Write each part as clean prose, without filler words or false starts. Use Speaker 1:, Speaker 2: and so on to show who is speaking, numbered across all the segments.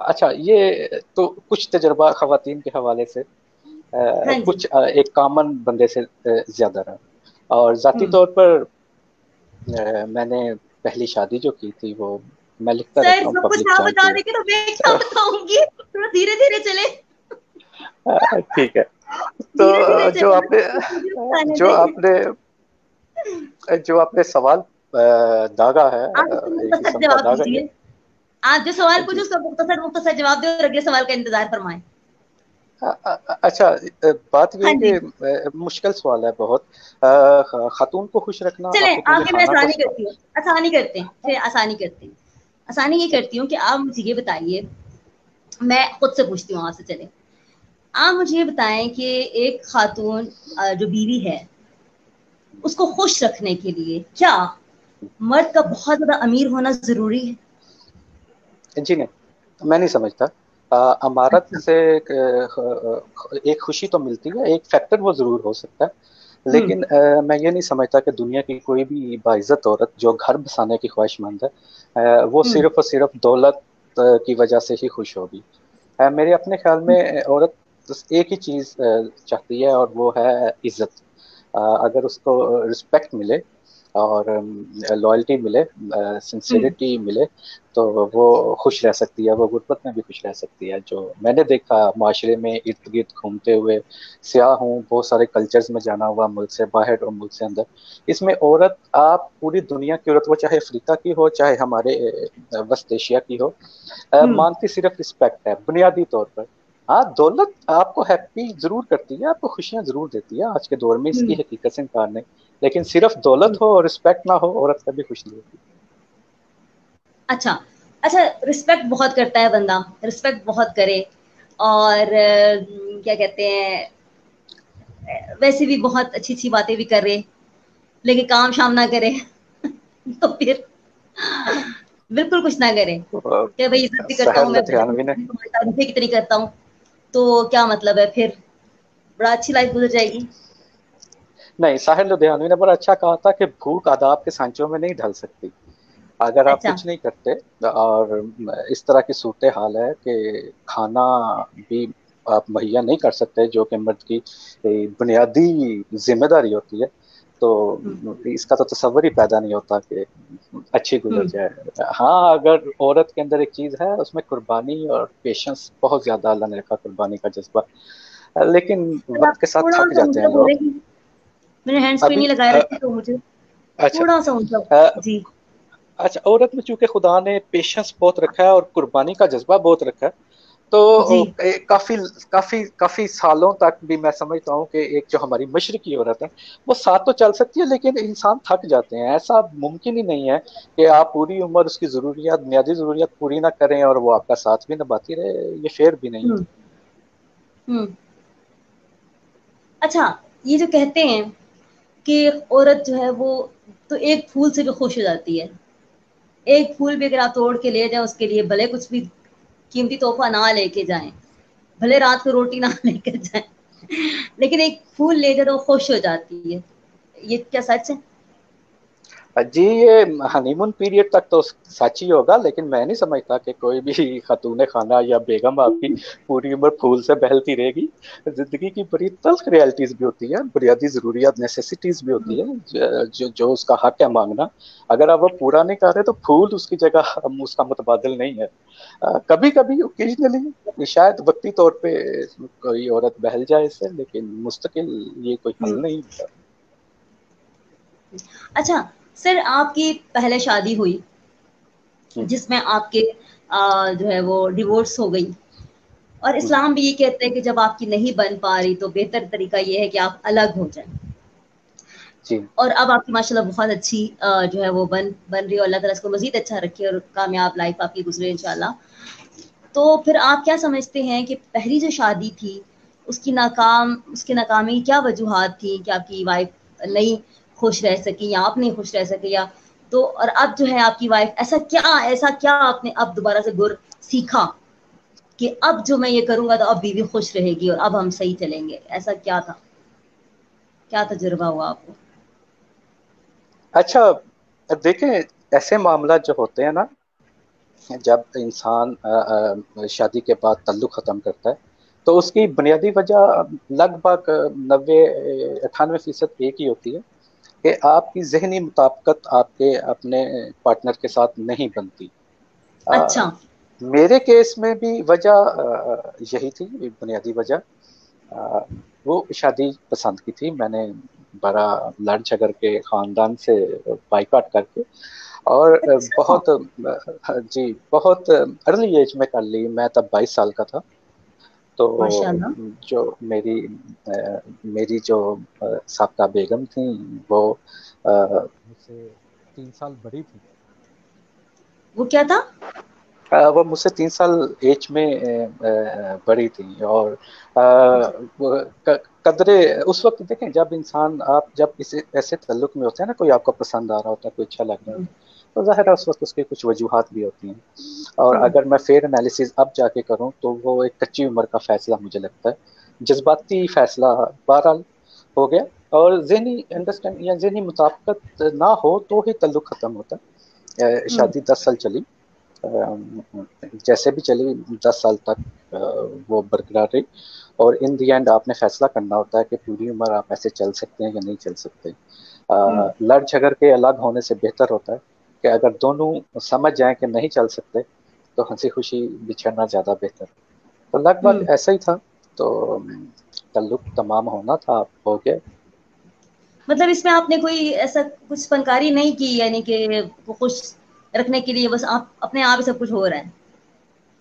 Speaker 1: اچھا یہ تو کچھ تجربہ خواتین کے حوالے سے
Speaker 2: ہاں جی.
Speaker 1: کچھ ایک کامن بندے سے زیادہ رہا. اور ذاتی
Speaker 2: ہوں.
Speaker 1: طور پر میں نے پہلی شادی جو کی تھی وہ میں لکھتا
Speaker 2: سر
Speaker 1: رہتا ہوں
Speaker 2: سب کچھ
Speaker 1: پبلک
Speaker 2: آپ بتا
Speaker 1: جانتی
Speaker 2: دیں گے تو میں کیا
Speaker 1: ہے.
Speaker 2: بتاؤں گی, تھوڑا دھیرے دھیرے چلے.
Speaker 1: ٹھیک ہے. تو
Speaker 2: دھیرے دھیرے
Speaker 1: جو
Speaker 2: چلے
Speaker 1: آپ نے
Speaker 2: مجھے بتانے
Speaker 1: جو
Speaker 2: دیں.
Speaker 1: آپ نے جو آپ نے سوال داغا ہے
Speaker 2: آپ اس کا
Speaker 1: ایک
Speaker 2: مختصر
Speaker 1: قسم کا
Speaker 2: جواب
Speaker 1: داغا
Speaker 2: دیجیے.
Speaker 1: یہ.
Speaker 2: آپ جو سوال پوچھے
Speaker 1: جی
Speaker 2: اس کا مختصر مختصر جواب دیں اور اگلے سوال کا انتظار فرمائیں.
Speaker 1: اچھا بات یہ
Speaker 2: ہاں
Speaker 1: ہے
Speaker 2: جی.
Speaker 1: کہ مشکل سوال ہے بہت. خاتون کو خوش رکھنا
Speaker 2: چلیں
Speaker 1: آپ کے لیے
Speaker 2: آگے میں
Speaker 1: خانہ کو
Speaker 2: آسانی کرتی ہوں, آسانی کرتے ہیں, پھر آسانی کرتے ہیں. آسانی یہ کرتی ہوں کہ آپ مجھے یہ بتائیے, میں خود سے پوچھتی ہوں آپ سے. چلیں آپ مجھے یہ بتائیں کہ ایک خاتون جو بیوی ہے اس کو خوش رکھنے کے لیے کیا مرد کا بہت زیادہ امیر ہونا ضروری ہے؟
Speaker 1: جی نہیں, میں نہیں سمجھتا. امارت
Speaker 2: اچھا.
Speaker 1: سے ایک خوشی تو ملتی ہے, ایک فیکٹر وہ ضرور ہو سکتا ہے,
Speaker 2: ہوں.
Speaker 1: لیکن میں یہ نہیں سمجھتا کہ دنیا کی کوئی بھی باعزت عورت جو گھر بسانے کی خواہش مند ہے وہ
Speaker 2: ہوں.
Speaker 1: صرف اور صرف دولت کی وجہ سے ہی خوش ہوگی. میرے اپنے خیال میں عورت بس ایک ہی چیز چاہتی ہے اور وہ ہے عزت. اگر اس کو رسپیکٹ ملے اور لائلٹی ملے,
Speaker 2: ہوں.
Speaker 1: سنسیریٹی ملے, تو وہ خوش رہ سکتی ہے, وہ غربت میں بھی خوش رہ سکتی ہے. جو میں نے دیکھا معاشرے میں ارد گرد گھومتے ہوئے, سیاح ہوں, بہت سارے کلچرز میں جانا ہوا ملک سے باہر اور ملک سے اندر, اس میں عورت, آپ پوری دنیا کی عورت, وہ چاہے افریقہ کی ہو چاہے ہمارے وسط ایشیا کی ہو,
Speaker 2: ہوں.
Speaker 1: مانگتی صرف رسپیکٹ ہے بنیادی طور پر. ہاں دولت آپ کو ہیپی ضرور کرتی ہے, آپ کو خوشیاں ضرور دیتی ہے, آج کے دور میں اس کی
Speaker 2: ہوں.
Speaker 1: حقیقت سے انکار نہیں, لیکن صرف دولت ہو اور رسپیکٹ نہ ہو, عورت کبھی خوش نہیں ہوتی.
Speaker 2: اچھا اچھا, رسپیکٹ بہت کرتا ہے بندہ, رسپیکٹ بہت کرے, اور کیا کہتے ہیں, ویسے بھی بہت اچھی اچھی باتیں بھی کر رہے, لیکن کام شام نہ کرے تو پھر بالکل کچھ نہ کرے کہ بھائی عزت بھی کرتا ہوں
Speaker 1: سہر
Speaker 2: میں,
Speaker 1: لدھیانوی نے
Speaker 2: تعریفیں کتنی کرتا ہوں, تو کیا مطلب ہے پھر, بڑا اچھی لائف گزر جائے گی.
Speaker 1: نہیں, ساحر لدھیانوی نے بڑا اچھا کہا تھا کہ بھوک آداب کے سانچوں میں نہیں ڈھل سکتی. اگر آپ
Speaker 2: اچھا.
Speaker 1: کچھ نہیں کرتے اور اس طرح کی صورتحال ہے کہ کھانا بھی آپ مہیا نہیں کر سکتے, جو کہ مرد کی بنیادی ذمہ داری ہوتی ہے, تو
Speaker 2: ہوں.
Speaker 1: اس کا تو تصور ہی پیدا نہیں ہوتا کہ اچھی گزر
Speaker 2: ہوں.
Speaker 1: جائے. ہاں اگر عورت کے اندر ایک چیز ہے, اس میں قربانی اور پیشنس بہت زیادہ اللہ نے رکھا, قربانی کا جذبہ, لیکن وقت کے ساتھ
Speaker 2: تھوڑا
Speaker 1: تھک
Speaker 2: سا
Speaker 1: جاتے
Speaker 2: اونچا
Speaker 1: ہیں لوگ.
Speaker 2: بولے گی, میں نے ہینڈس فری
Speaker 1: ابھی
Speaker 2: نہیں لگائے رکھی تو مجھے
Speaker 1: اچھا
Speaker 2: تھوڑا سا اونچا. جی.
Speaker 1: اچھا, عورت میں چونکہ خدا نے پیشنس بہت رکھا ہے اور قربانی کا جذبہ بہت رکھا ہے, تو
Speaker 2: جی.
Speaker 1: کافی کافی کافی سالوں تک بھی میں سمجھتا ہوں کہ ایک جو ہماری مشرقی عورت ہے وہ ساتھ تو چل سکتی ہے, لیکن انسان تھک جاتے ہیں. ایسا ممکن ہی نہیں ہے کہ آپ پوری عمر اس کی ضروریات, بنیادی ضروریات پوری نہ کریں اور وہ آپ کا ساتھ بھی نبھاتی رہے, یہ فیئر بھی نہیں ہے.
Speaker 2: ہوں. ہوں. اچھا, یہ جو کہتے ہیں کہ عورت جو ہے وہ تو ایک پھول سے بھی خوش ہو جاتی ہے, ایک پھول بھی اگر آپ توڑ کے لے جائیں اس کے لیے بھلے کچھ بھی قیمتی تحفہ نہ لے کے جائیں, بھلے رات کو روٹی نہ لے کے جائیں, لیکن ایک پھول لے جائے تو وہ خوش ہو جاتی ہے. یہ کیا سچ ہے؟
Speaker 1: جی, یہ ہنی مون پیریڈ تک تو سچ ہی ہوگا, لیکن میں نہیں سمجھتا کہ کوئی بھی خاتون خانہ یا بیگم آپ کی پوری عمر پھول سے بہلتی رہے گی. زندگی کی بڑی تلخ ریالٹیز بھی ہوتی ہے, بنیادی ضروریات نیسیسٹیز بھی ہوتی ہے, جو اس کا حق ہے مانگنا. اگر آپ وہ پورا نہیں کر رہے تو پھول اس کی جگہ اس کا متبادل نہیں ہے. کبھی کبھی اوکیجنلی شاید وقتی طور پہ کوئی عورت بہل جائے اس سے, لیکن مستقل یہ کوئی حل نہیں ہوتا.
Speaker 2: اچھا سر, آپ کی پہلے شادی ہوئی جس میں آپ کے جو ہے وہ ڈیورس ہو گئی, اور اسلام بھی یہ کہتے ہیں کہ جب آپ کی نہیں بن پا رہی تو بہتر طریقہ یہ ہے کہ آپ الگ ہو جائیں,
Speaker 1: جی
Speaker 2: اور اب آپ کی ماشاء اللہ بہت اچھی جو ہے وہ بن رہی ہے, اور اللہ تعالیٰ اس کو مزید اچھا رکھے اور کامیاب لائف آپ کی گزرے انشاءاللہ. تو پھر آپ کیا سمجھتے ہیں کہ پہلی جو شادی تھی اس کی ناکامی کیا وجوہات تھی کہ آپ کی وائف نہیں خوش رہ سکی یا آپ نہیں خوش رہ سکے, یا تو اور اب جو ہے آپ کی وائف ایسا کیا آپ نے اب دوبارہ سے گر سیکھا کہ اب جو میں یہ کروں گا تو اب بیوی خوش رہے گی اور اب ہم صحیح چلیں گے, ایسا کیا تھا, کیا تجربہ ہوا آپ کو؟
Speaker 1: اچھا دیکھیں, ایسے معاملات جو ہوتے ہیں نا جب انسان شادی کے بعد تعلق ختم کرتا ہے تو اس کی بنیادی وجہ لگ بھگ 90-98% ایک ہی ہوتی ہے کہ آپ کی ذہنی مطابقت آپ کے اپنے پارٹنر کے ساتھ نہیں بنتی.
Speaker 2: اچھا.
Speaker 1: میرے کیس میں بھی وجہ یہی تھی, بنیادی وجہ وہ شادی پسند کی تھی. میں نے بڑا لڑ جھگڑ کے خاندان سے بائیکاٹ کر کے اور
Speaker 2: اچھا
Speaker 1: بہت جی بہت ارلی ایج میں کر لی. میں تب 22 سال کا تھا. تو
Speaker 2: ماشاء اللہ.
Speaker 1: جو میری جو سابقہ بیگم تھیں وہ مجھ سے 3 سال بڑی تھی.
Speaker 2: وہ کیا تھا؟
Speaker 1: وہ مجھ سے 3 سال ایج میں بڑی تھی. اور قدرے اس وقت دیکھیں جب انسان آپ جب کسی ایسے تعلق میں ہوتے ہیں نا, کوئی آپ کو پسند آ رہا ہوتا ہے, کوئی اچھا لگ رہا ہوتا ہے, تو ظاہر ہے اس وقت اس کے کچھ وجوہات بھی ہوتی ہیں. اور اگر میں فیئر انالیسز اب جا کے کروں تو وہ ایک کچی عمر کا فیصلہ مجھے لگتا ہے, جذباتی فیصلہ بہرحال ہو گیا. اور ذہنی انڈرسٹینڈ یا ذہنی مطابقت نہ ہو تو ہی تعلق ختم ہوتا ہے. شادی 10 سال چلی, جیسے بھی چلی 10 سال تک وہ برقرار رہی. اور ان دی اینڈ آپ نے فیصلہ کرنا ہوتا ہے کہ پوری عمر آپ ایسے چل سکتے ہیں یا نہیں چل سکتے. لڑ جھگڑ کے الگ ہونے سے بہتر ہوتا ہے کہ اگر دونوں سمجھ جائیں کہ نہیں چل سکتے تو ہنسی خوشی بچھڑنا زیادہ بہتر. تو لگ بھگ ایسا ہی تھا. تو تعلق تمام ہونا تھا, ہو گیا.
Speaker 2: مطلب اس میں آپ نے کوئی ایسا کچھ فنکاری نہیں کی, یعنی کہ وہ خوش رکھنے کے لیے بس آپ اپنے آپ ہی سب کچھ ہو رہا ہے؟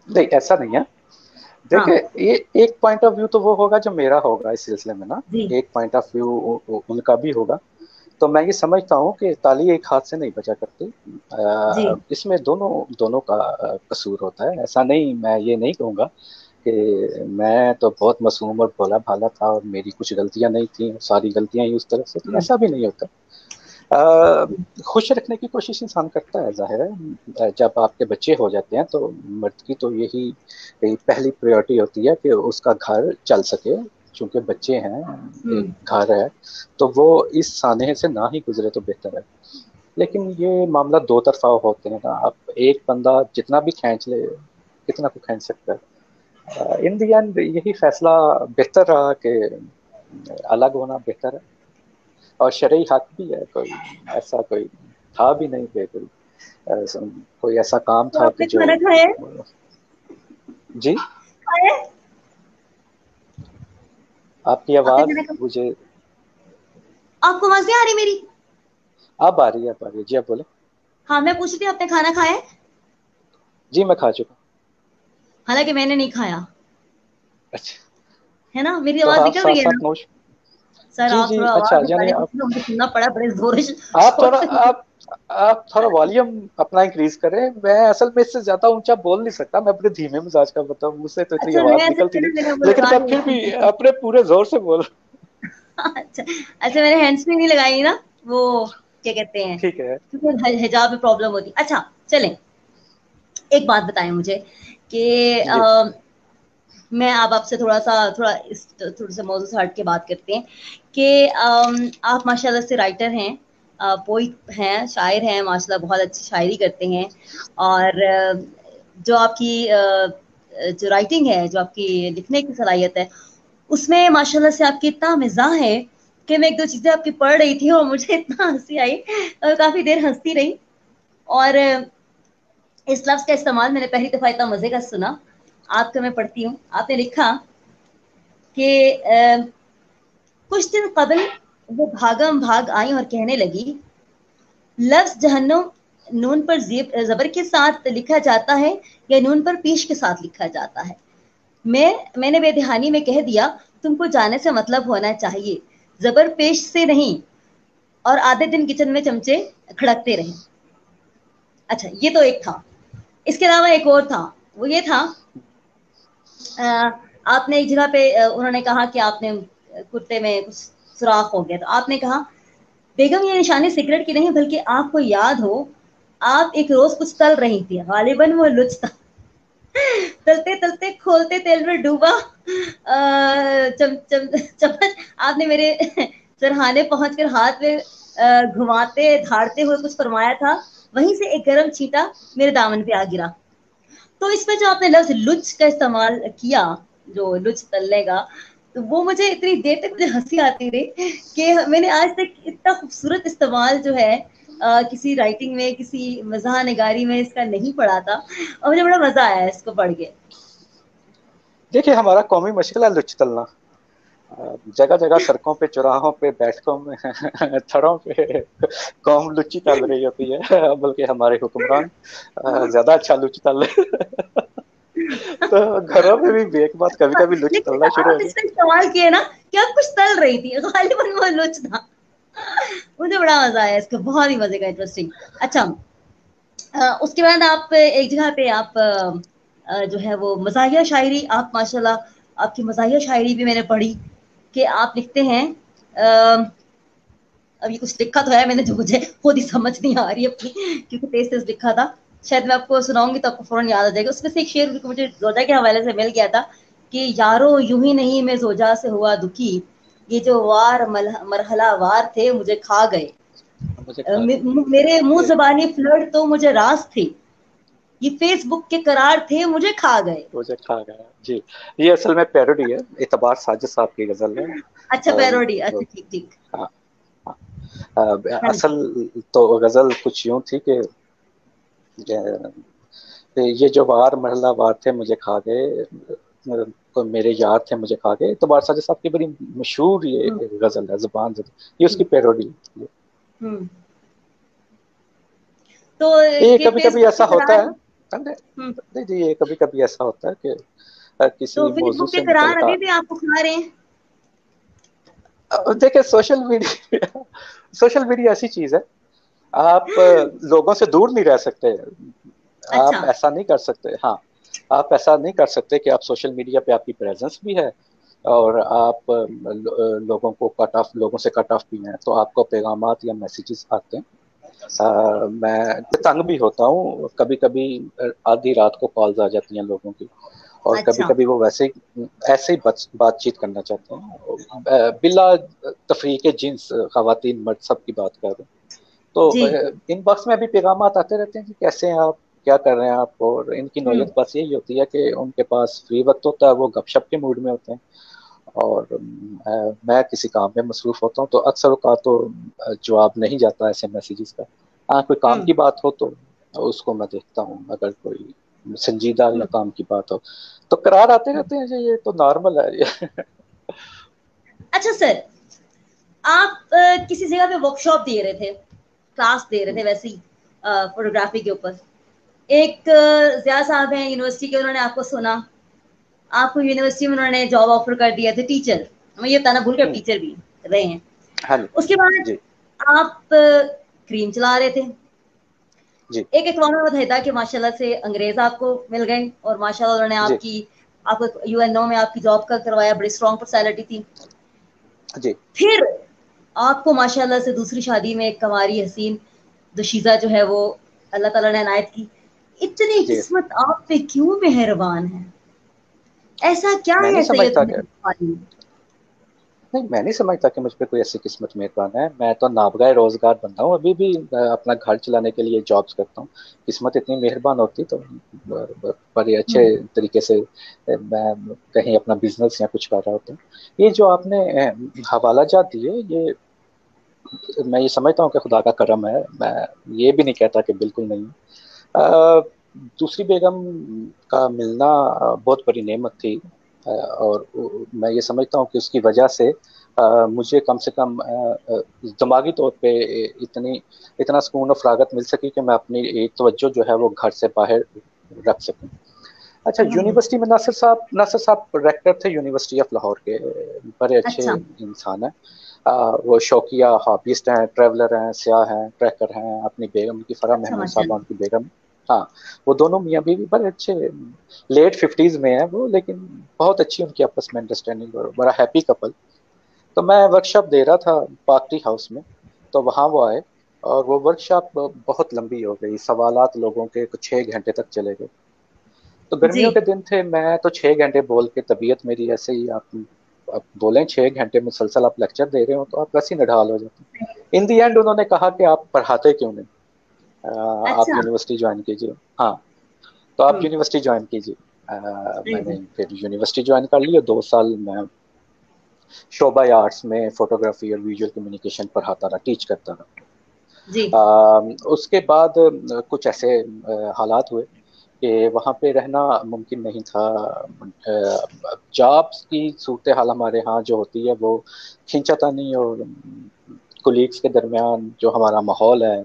Speaker 1: نہیں ایسا نہیں ہے.
Speaker 2: ہاں
Speaker 1: دیکھیں یہ ایک پوائنٹ آف ویو تو وہ ہوگا جو میرا ہوگا اس سلسلے میں نا,
Speaker 2: جی
Speaker 1: ایک پوائنٹ آف ویو ان کا بھی ہوگا. تو میں یہ سمجھتا ہوں کہ تالی ایک ہاتھ سے نہیں بجا کرتی.
Speaker 2: جی
Speaker 1: اس میں دونوں کا قصور ہوتا ہے. ایسا نہیں, میں یہ نہیں کہوں گا کہ میں تو بہت معصوم اور بھولا بھالا تھا اور میری کچھ غلطیاں نہیں تھیں, ساری غلطیاں ہی اس طرف سے تھیں. ایسا بھی نہیں ہوتا. خوش رکھنے کی کوشش انسان کرتا ہے. ظاہر ہے جب آپ کے بچے ہو جاتے ہیں تو مرد کی تو یہی پہلی پریورٹی ہوتی ہے کہ اس کا گھر چل سکے, چونکہ بچے ہیں, ایک گھر ہے, تو وہ اس سانحے سے نہ ہی گزرے تو بہتر ہے. لیکن یہ معاملہ دو طرفہ ہوتے ہیں نا. اب ایک بندہ جتنا بھی کھینچ لے کتنا کو کھینچ سکتا ہے. ان دی اینڈ یہی فیصلہ بہتر رہا کہ الگ ہونا بہتر ہے. اور شرعی حق بھی ہے, کوئی ایسا کوئی تھا بھی نہیں کہ کوئی ایسا کام
Speaker 2: تو
Speaker 1: تھا
Speaker 2: آپ
Speaker 1: کہ
Speaker 2: نے
Speaker 1: جو
Speaker 2: کھانا کھایا ہے؟
Speaker 1: جی
Speaker 2: کھایا ہے؟
Speaker 1: آپ کی
Speaker 2: آپ نے
Speaker 1: آواز
Speaker 2: کھانا کھایا؟
Speaker 1: مجھے
Speaker 2: آپ کو آواز نہیں آ رہی میری؟
Speaker 1: اب آ رہی ہے, اب آ رہی ہے. جی آپ بولے.
Speaker 2: ہاں میں پوچھ رہی تھی آپ نے کھانا کھایا ہے؟
Speaker 1: جی میں کھا چکا.
Speaker 2: حالانکہ میں نے نہیں کھایا
Speaker 1: اچھا,
Speaker 2: ہے نا. میری
Speaker 1: تو
Speaker 2: آواز
Speaker 1: آپ
Speaker 2: نکل رہی
Speaker 1: ساتھ
Speaker 2: ہے نا؟
Speaker 1: ساتھ نوش.
Speaker 2: سر
Speaker 1: جی
Speaker 2: آپ
Speaker 1: جی
Speaker 2: تھوڑا
Speaker 1: اچھا,
Speaker 2: آواز
Speaker 1: یعنی
Speaker 2: نکالیں, مجھے سننا پڑا بڑے زور سے
Speaker 1: آپ
Speaker 2: شور
Speaker 1: تھوڑا
Speaker 2: سے.
Speaker 1: آپ تھوڑا والیوم اپنا انکریز کریں. میں اصل میں اس سے زیادہ اونچا بول نہیں سکتا, میں اپنے دھیمے مزاج کا بتاؤں, مجھ سے تو اتنی
Speaker 2: اچھا میں
Speaker 1: آواز
Speaker 2: ایسے
Speaker 1: نکلتی نہیں,
Speaker 2: وہ
Speaker 1: لیکن
Speaker 2: لگا
Speaker 1: میں
Speaker 2: لی
Speaker 1: پھر بھی
Speaker 2: ہوتی.
Speaker 1: اپنے پورے زور سے بول رہا
Speaker 2: اچھا اچھا, میں نے ہینڈس فری نہیں لگائی نا, وہ کیا کہتے ہیں,
Speaker 1: ٹھیک ہے.
Speaker 2: کیونکہ حجاب میں پرابلم ہوتی. اچھا چلیں, ایک بات بتائیں مجھے کہ
Speaker 1: جی
Speaker 2: میں اب آپ سے تھوڑا سا موضوع سے ہٹ کے بات کرتے ہیں کہ آپ ماشاء اللہ سے رائٹر ہیں, پوئٹ ہیں, شاعر ہیں, ماشاء اللہ بہت اچھی شاعری کرتے ہیں. اور جو آپ کی جو رائٹنگ ہے, جو آپ کی لکھنے کی صلاحیت ہے, اس میں ماشاء اللہ سے آپ کی اتنا مزاح ہے کہ میں ایک دو چیزیں آپ کی پڑھ رہی تھی اور مجھے اتنا ہنسی آئی اور کافی دیر ہنستی رہی. اور اس لفظ کا استعمال میں نے پہلی دفعہ اتنا مزے کا سنا. آپ کا میں پڑھتی ہوں. آپ نے لکھا کہ کچھ دن قبل وہ بھاگم بھاگ آئی اور کہنے لگی, لفظ جہنم نون پر زبر کے ساتھ لکھا جاتا ہے یا نون پر پیش کے ساتھ لکھا جاتا ہے؟ میں نے بے دہانی میں کہہ دیا, تم کو جانے سے مطلب ہونا چاہیے, زبر پیش سے نہیں. اور آدھے دن کچن میں چمچے کھڑکتے رہے. اچھا یہ تو ایک تھا. اس کے علاوہ ایک اور تھا, وہ یہ تھا آپ نے ایک جگہ پہ انہوں نے کہا کہ آپ نے کتے میں کچھ سوراخ ہو گیا, تو آپ نے کہا بیگم یہ نشانی سگریٹ کی نہیں بلکہ آپ کو یاد ہو آپ ایک روز کچھ تل رہی تھی, غالباً وہ لچ تھا. تلتے تلتے کھولتے تیل میں ڈوبا چمچ آپ نے میرے سرہانے پہنچ کر ہاتھ میں گھماتے دھاڑتے ہوئے کچھ فرمایا تھا. وہیں سے ایک گرم چھینٹا میرے دامن پہ آ گرا. تو اس میں جو آپ نے لفظ لچ کا استعمال کیا, جو لچ تلنے کا, تو وہ مجھے اتنی دیر تک مجھے ہنسی آتی رہی کہ میں نے آج تک اتنا خوبصورت استعمال جو ہے کسی رائٹنگ میں, کسی مزاح نگاری میں اس کا نہیں پڑھا تھا, اور مجھے بڑا مزہ آیا اس کو پڑھ کے.
Speaker 1: دیکھیے ہمارا قومی مشغلہ لچ تلنا. جگہ جگہ سڑکوں پہ, چوراہوں پہ, بیٹھکوں میں, تھڑوں پہ قوم لچی تل رہی ہوتی ہے, بلکہ ہمارے حکمران زیادہ اچھا لچ تل رہے. تو گھروں میں بھی ایک بات کبھی کبھی لچ
Speaker 2: لیکن
Speaker 1: تلنا شروع
Speaker 2: آپ
Speaker 1: ہو
Speaker 2: اس
Speaker 1: جائے.
Speaker 2: کا استعمال کیے نا کہ آپ کچھ تل رہی تھی, غالباً وہ لچ تھا. مجھے بڑا مزہ آیا اس کو, بہت ہی مزے کا, انٹرسٹنگ. اچھا, اس کے بعد آپ ایک جگہ پہ آپ جو ہے وہ مزاحیہ شاعری, آپ ماشاء اللہ آپ کی مزاحیہ شاعری بھی میں نے پڑھی کہ آپ لکھتے ہیں, ابھی کچھ لکھا تو ہے میں نے جو مجھے خود ہی سمجھ نہیں آ رہی اپنی, کیونکہ تیز تیز لکھا تھا, شاید میں آپ کو سناؤں گی تو آپ کو فوراً یاد آ جائے گا. اس میں سے ایک شعر مجھے زوجہ کے حوالے سے مل گیا تھا کہ یارو یوں ہی نہیں میں زوجہ سے ہوا دکھی, یہ جو وار مرحلہ وار تھے مجھے کھا گئے,
Speaker 1: مجھے کھا گیا.
Speaker 2: میرے منہ
Speaker 1: جی
Speaker 2: زبانی فلرٹ تو مجھے راز تھے, یہ فیس بک کے قرار تھے مجھے کھا گئے.
Speaker 1: مجھے کھا گیا. جی, یہ اصل میں پیروڈی ہے, اعتبار ساجد صاحب کی غزل ہے.
Speaker 2: اچھا پیروڈی, اچھا ٹھیک ٹھیک.
Speaker 1: ہاں,
Speaker 2: ہاں جی.
Speaker 1: اصل تو غزل کچھ یوں تھی کہ یہ جو وار مرحلہ وار تھے مجھے کھا گئے, میرے یار تھے مجھے کھا گئے. اعتبار ساجد صاحب کی بڑی مشہور یہ غزل ہے, زبان زد, یہ اس کی پیروڈی ہے.
Speaker 2: ہوں, تو
Speaker 1: یہ
Speaker 2: یہ
Speaker 1: کبھی
Speaker 2: فیس
Speaker 1: کبھی
Speaker 2: بک
Speaker 1: ایسا
Speaker 2: کے
Speaker 1: ہوتا
Speaker 2: قرار.
Speaker 1: ہے. نہیں جی, یہ کبھی کبھی ایسا ہوتا ہے کہ
Speaker 2: تو
Speaker 1: کسی
Speaker 2: فیس
Speaker 1: موضوع
Speaker 2: بک
Speaker 1: سے
Speaker 2: کے قرار
Speaker 1: نکلتا.
Speaker 2: ابھی بھی آپ کو کھا رہے ہیں؟
Speaker 1: دیکھیں سوشل میڈیا ایسی چیز ہے, آپ لوگوں سے دور نہیں رہ سکتے,
Speaker 2: اچھا.
Speaker 1: آپ ایسا نہیں کر سکتے. ہاں, آپ ایسا نہیں کر سکتے کہ آپ سوشل میڈیا پہ آپ کی پریزنس بھی ہے اور آپ لوگوں سے کٹ آف بھی ہیں, تو آپ کو پیغامات یا میسیجز آتے ہیں. میں تنگ بھی ہوتا ہوں کبھی کبھی, آدھی رات کو کالز آ جاتی ہیں لوگوں کی, اور کبھی
Speaker 2: اچھا.
Speaker 1: کبھی وہ ایسے ہی بات چیت کرنا چاہتے ہیں, بلا تفریق جنس, خواتین مرد سب کی بات کر رہے ہیں. تو
Speaker 2: جی.
Speaker 1: ان باکس میں ابھی پیغامات آتے رہتے ہیں کہ کیسے ہیں آپ, کیا کر رہے ہیں آپ, اور ان کی
Speaker 2: ہوں.
Speaker 1: نوعیت بس یہی ہوتی ہے کہ ان کے پاس فری وقت ہوتا ہے, وہ گپ شپ کے موڈ میں ہوتے ہیں, اور میں کسی کام میں مصروف ہوتا ہوں, تو اکثر اوقات تو جواب نہیں جاتا ایسے میسیجز کا. ہاں, کوئی کام
Speaker 2: ہوں.
Speaker 1: کی بات ہو تو اس کو میں دیکھتا ہوں, اگر کوئی سنجیدہ یا
Speaker 2: ہوں.
Speaker 1: کام کی بات ہو تو قرار آتے رہتے ہیں. یہ تو نارمل ہے یہ.
Speaker 2: اچھا سر, آپ کسی جگہ پہ ورک شاپ دے رہے تھے, کلاس دے رہے تھے ویسے ہی فوٹوگرافی کے اوپر. ایک ضیاء صاحب ہیں یونیورسٹی کے, انہوں نے آپ کو سنا, آپ کو یونیورسٹی میں انہوں نے جاب آفر کر دیا تھا ٹیچر, میں یہ بتانا بھول کر ٹیچر بھی رہے ہیں.
Speaker 1: ہاں جی.
Speaker 2: اس کے بعد
Speaker 1: جی
Speaker 2: آپ کریم چلا رہے تھے.
Speaker 1: جی
Speaker 2: ایک اقوام متحدہ کے ماشاء اللہ سے انگریز آپ کو مل گئے, اور ماشاء اللہ انہوں نے
Speaker 1: جی
Speaker 2: آپ کو یو این او میں آپ کی جاب کا کروایا, بڑی اسٹرانگ پرسنالٹی تھی.
Speaker 1: جی
Speaker 2: پھر آپ کو ماشاء اللہ سے دوسری شادی میں ایک کنواری حسین دوشیزہ جو ہے وہ اللہ تعالی نے عنایت کی. اتنی
Speaker 1: جی
Speaker 2: قسمت آپ پہ کیوں مہربان ہے, ایسا کیا
Speaker 1: میں نہیں
Speaker 2: ہے سید
Speaker 1: سمجھتا کہ
Speaker 2: علی؟
Speaker 1: نہیں, میں نہیں سمجھتا کہ مجھ پہ کوئی ایسی قسمت مہربان ہے. میں تو نابغہ روزگار بنتا ہوں, ابھی بھی اپنا گھر چلانے کے لیے جابس کرتا ہوں. قسمت اتنی مہربان ہوتی تو بڑے اچھے طریقے سے میں کہیں اپنا بزنس یا کچھ کر رہا ہوتا ہوں. یہ جو آپ نے حوالہ جات دیے, یہ میں یہ سمجھتا ہوں کہ خدا کا کرم ہے. میں یہ بھی نہیں کہتا کہ بالکل نہیں. دوسری بیگم کا ملنا بہت بڑی نعمت تھی, اور میں یہ سمجھتا ہوں کہ اس کی وجہ سے مجھے کم سے کم دماغی طور پہ اتنا سکون و فراغت مل سکی کہ میں اپنی توجہ جو ہے وہ گھر سے باہر رکھ سکوں. اچھا, یونیورسٹی میں ناصر صاحب ریکٹر تھے یونیورسٹی آف لاہور کے, بڑے اچھے
Speaker 2: اچھا.
Speaker 1: انسان ہیں. وہ شوقیہ ہابیسٹ ہیں, ٹریولر ہیں, سیاح ہیں, ٹریکر ہیں. اپنی بیگم کی فرح
Speaker 2: اچھا
Speaker 1: محمود
Speaker 2: ماشاء
Speaker 1: صاحبہ ان
Speaker 2: اللہ.
Speaker 1: کی بیگم, ہاں وہ دونوں میاں بیوی بڑے اچھے, لیٹ 50s میں ہیں وہ, لیکن بہت اچھی ان کی آپس میں انڈرسٹینڈنگ, اور بڑا ہیپی کپل. تو میں ورک شاپ دے رہا تھا پارک ٹی ہاؤس میں, تو وہاں وہ آئے, اور وہ ورک شاپ بہت لمبی ہو گئی, سوالات لوگوں کے 6 گھنٹے تک چلے گئے. تو
Speaker 2: جی.
Speaker 1: گرمیوں کے دن تھے, میں تو 6 گھنٹے بول کے, طبیعت میری ایسے ہی, آپ بولیں 6 گھنٹے مسلسل آپ لیکچر دے رہے ہو تو آپ ویسے نڈھال ہو جاتے ہیں. ان دی اینڈ انہوں نے کہا کہ آپ پڑھاتے کیوں نہیں, آپ
Speaker 2: اچھا.
Speaker 1: یونیورسٹی جوائن کیجیے. ہاں, تو آپ یونیورسٹی جوائن کیجیے. میں نے پھر یونیورسٹی جوائن کر لی اور 2 سال میں شعبہ آرٹس میں فوٹوگرافی اور ویژول کمیونیکیشن پڑھاتا رہا, ٹیچ کرتا رہا.
Speaker 2: جی.
Speaker 1: اس کے بعد کچھ ایسے حالات ہوئے کہ وہاں پہ رہنا ممکن نہیں تھا. جابس کی صورتحال ہمارے ہاں جو ہوتی ہے وہ کھینچا نہیں, اور کولیگس کے درمیان جو ہمارا ماحول ہے,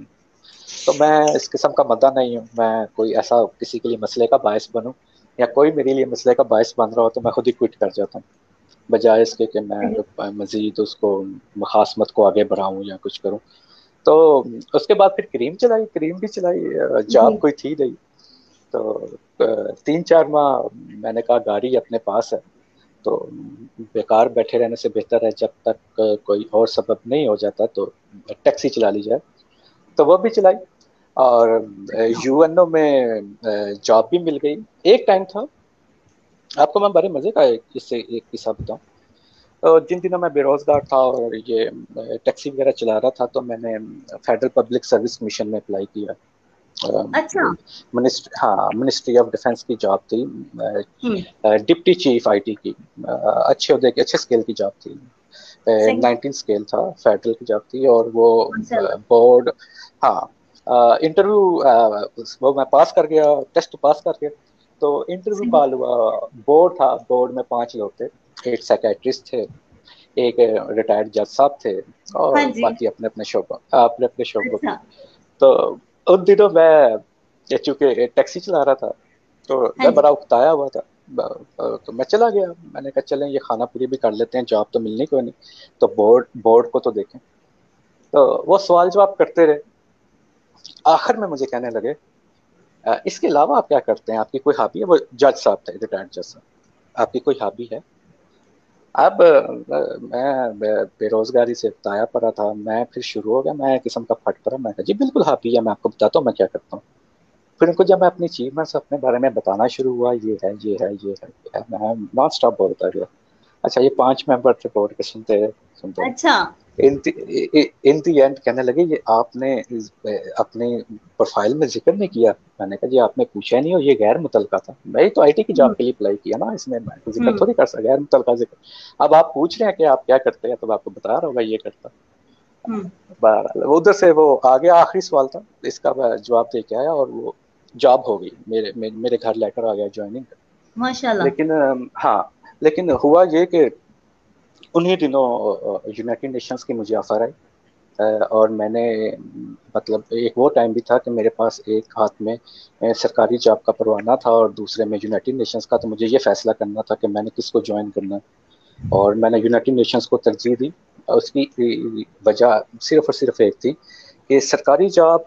Speaker 1: تو میں اس قسم کا مدعا نہیں ہوں. میں کوئی ایسا کسی کے لیے مسئلے کا باعث بنوں یا کوئی میرے لیے مسئلے کا باعث بن رہا ہو تو میں خود ہی کوئٹ کر جاتا ہوں, بجائے اس کے کہ میں مزید اس کو مخاصمت کو آگے بڑھاؤں یا کچھ کروں. تو اس کے بعد پھر کریم بھی چلائی, جاب کوئی تھی نہیں. تو 3-4 ماہ میں نے کہا گاڑی اپنے پاس ہے تو بیکار بیٹھے رہنے سے بہتر ہے جب تک کوئی اور سبب نہیں ہو جاتا تو ٹیکسی چلا لی جائے. تو وہ بھی چلائی اور یو این او میں جاب بھی مل گئی. ایک ٹائم تھا, آپ کو میں بڑے مزے کا اس سے ایک قصہ بتاؤں. جن دنوں میں بے روزگار تھا اور یہ ٹیکسی وغیرہ چلا رہا تھا تو میں نے فیڈرل پبلک سروس کمیشن میں اپلائی کیا.
Speaker 2: اچھا.
Speaker 1: منسٹری آف ڈیفینس کی جاب تھی, ڈپٹی چیف آئی ٹی کی, اچھے عہدے کی, اچھے اسکیل کی جاب تھی. 19 اسکیل تھا, فیڈرل کی جاب تھی. اور وہ بورڈ, انٹرویو وہ میں پاس کر گیا, ٹیسٹ پاس کر گیا. تو انٹرویو کال ہوا, بورڈ تھا, بورڈ میں 5 لوگ تھے. ایک سیکریٹرسٹ تھے, ایک ریٹائرڈ جج صاحب تھے, اور باقی اپنے اپنے شعبوں کے. تو ان دنوں میں چونکہ ٹیکسی چلا رہا تھا تو میں بڑا اکتایا ہوا تھا. تو میں چلا گیا, میں نے کہا چلیں یہ خانہ پوری بھی کر لیتے ہیں, جاب تو ملنی کوئی نہیں, تو بورڈ کو تو دیکھیں. تو وہ سوال جواب کرتے رہے. آخر میں مجھے کہنے لگے اس کے علاوہ آپ کیا کرتے ہیں, آپ کی کوئی ہابی ہے؟ وہ جج صاحب تھے, ریٹائرڈ جج صاحب. آپ کی کوئی ہابی ہے؟ اب میں بے روزگاری سے اکتایا پڑا تھا, میں پھر شروع ہو گیا, میں قسم کا پھٹ پڑا. میں کہا جی بالکل ہابی ہے, میں آپ کو بتاتا ہوں میں کیا کرتا ہوں. پھر ان کو جب میں اپنی اچیومنٹس اپنے بارے میں بتانا شروع ہوا, یہ ہے یہ ہے یہ ہے یہ ہے, میں نان اسٹاپ بولتا گیا. اچھا یہ 5 ممبر تھے بورڈ کے, سنتے ان دی اینڈ کہنے لگے یہ آپ نے اپنے پروفائل میں ذکر نہیں کیا. میں نے کہا جی آپ نے پوچھا نہیں, اور یہ غیر متعلقہ تھا. میں تو آئی ٹی کی جاب کے لیے اپلائی کیا نا, اس میں ذکر تھوڑی کر سکتا, غیر متعلقہ ذکر. اب آپ پوچھ رہے ہیں کہ آپ کیا کرتے ہیں تو آپ کو بتا رہا ہوگا یہ کرتا. ادھر سے وہ آگے آخری سوال تھا, اس کا جواب دے کے آیا اور وہ جاب ہو گئی, میرے گھر لے کر آ گیا جوائننگ. لیکن ہوا یہ کہ انہی دنوں یونائٹڈ نیشنز کی مجھے آفر آئی, اور میں نے مطلب ایک وہ ٹائم بھی تھا کہ میرے پاس ایک ہاتھ میں سرکاری جاب کا پروانہ تھا اور دوسرے میں یونائٹڈ نیشنز کا. تو مجھے یہ فیصلہ کرنا تھا کہ میں نے کس کو جوائن کرنا, اور میں نے یونائٹڈ نیشنز کو ترجیح دی. اس کی وجہ صرف اور صرف ایک تھی کہ سرکاری جاب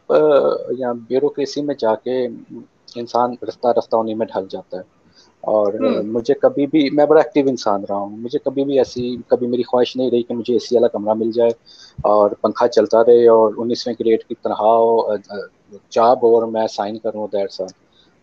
Speaker 1: یا بیوروکریسی میں جا کے انسان رفتہ رفتہ انہیں میں ڈھل جاتا ہے. اور مجھے کبھی بھی, میں بڑا ایکٹیو انسان رہا ہوں, مجھے کبھی بھی کبھی میری خواہش نہیں رہی کہ مجھے اے سی والا کمرہ مل جائے اور پنکھا چلتا رہے اور 19ویں گریڈ کی تنخواہ جاب اور میں سائن کروں دیٹ سال.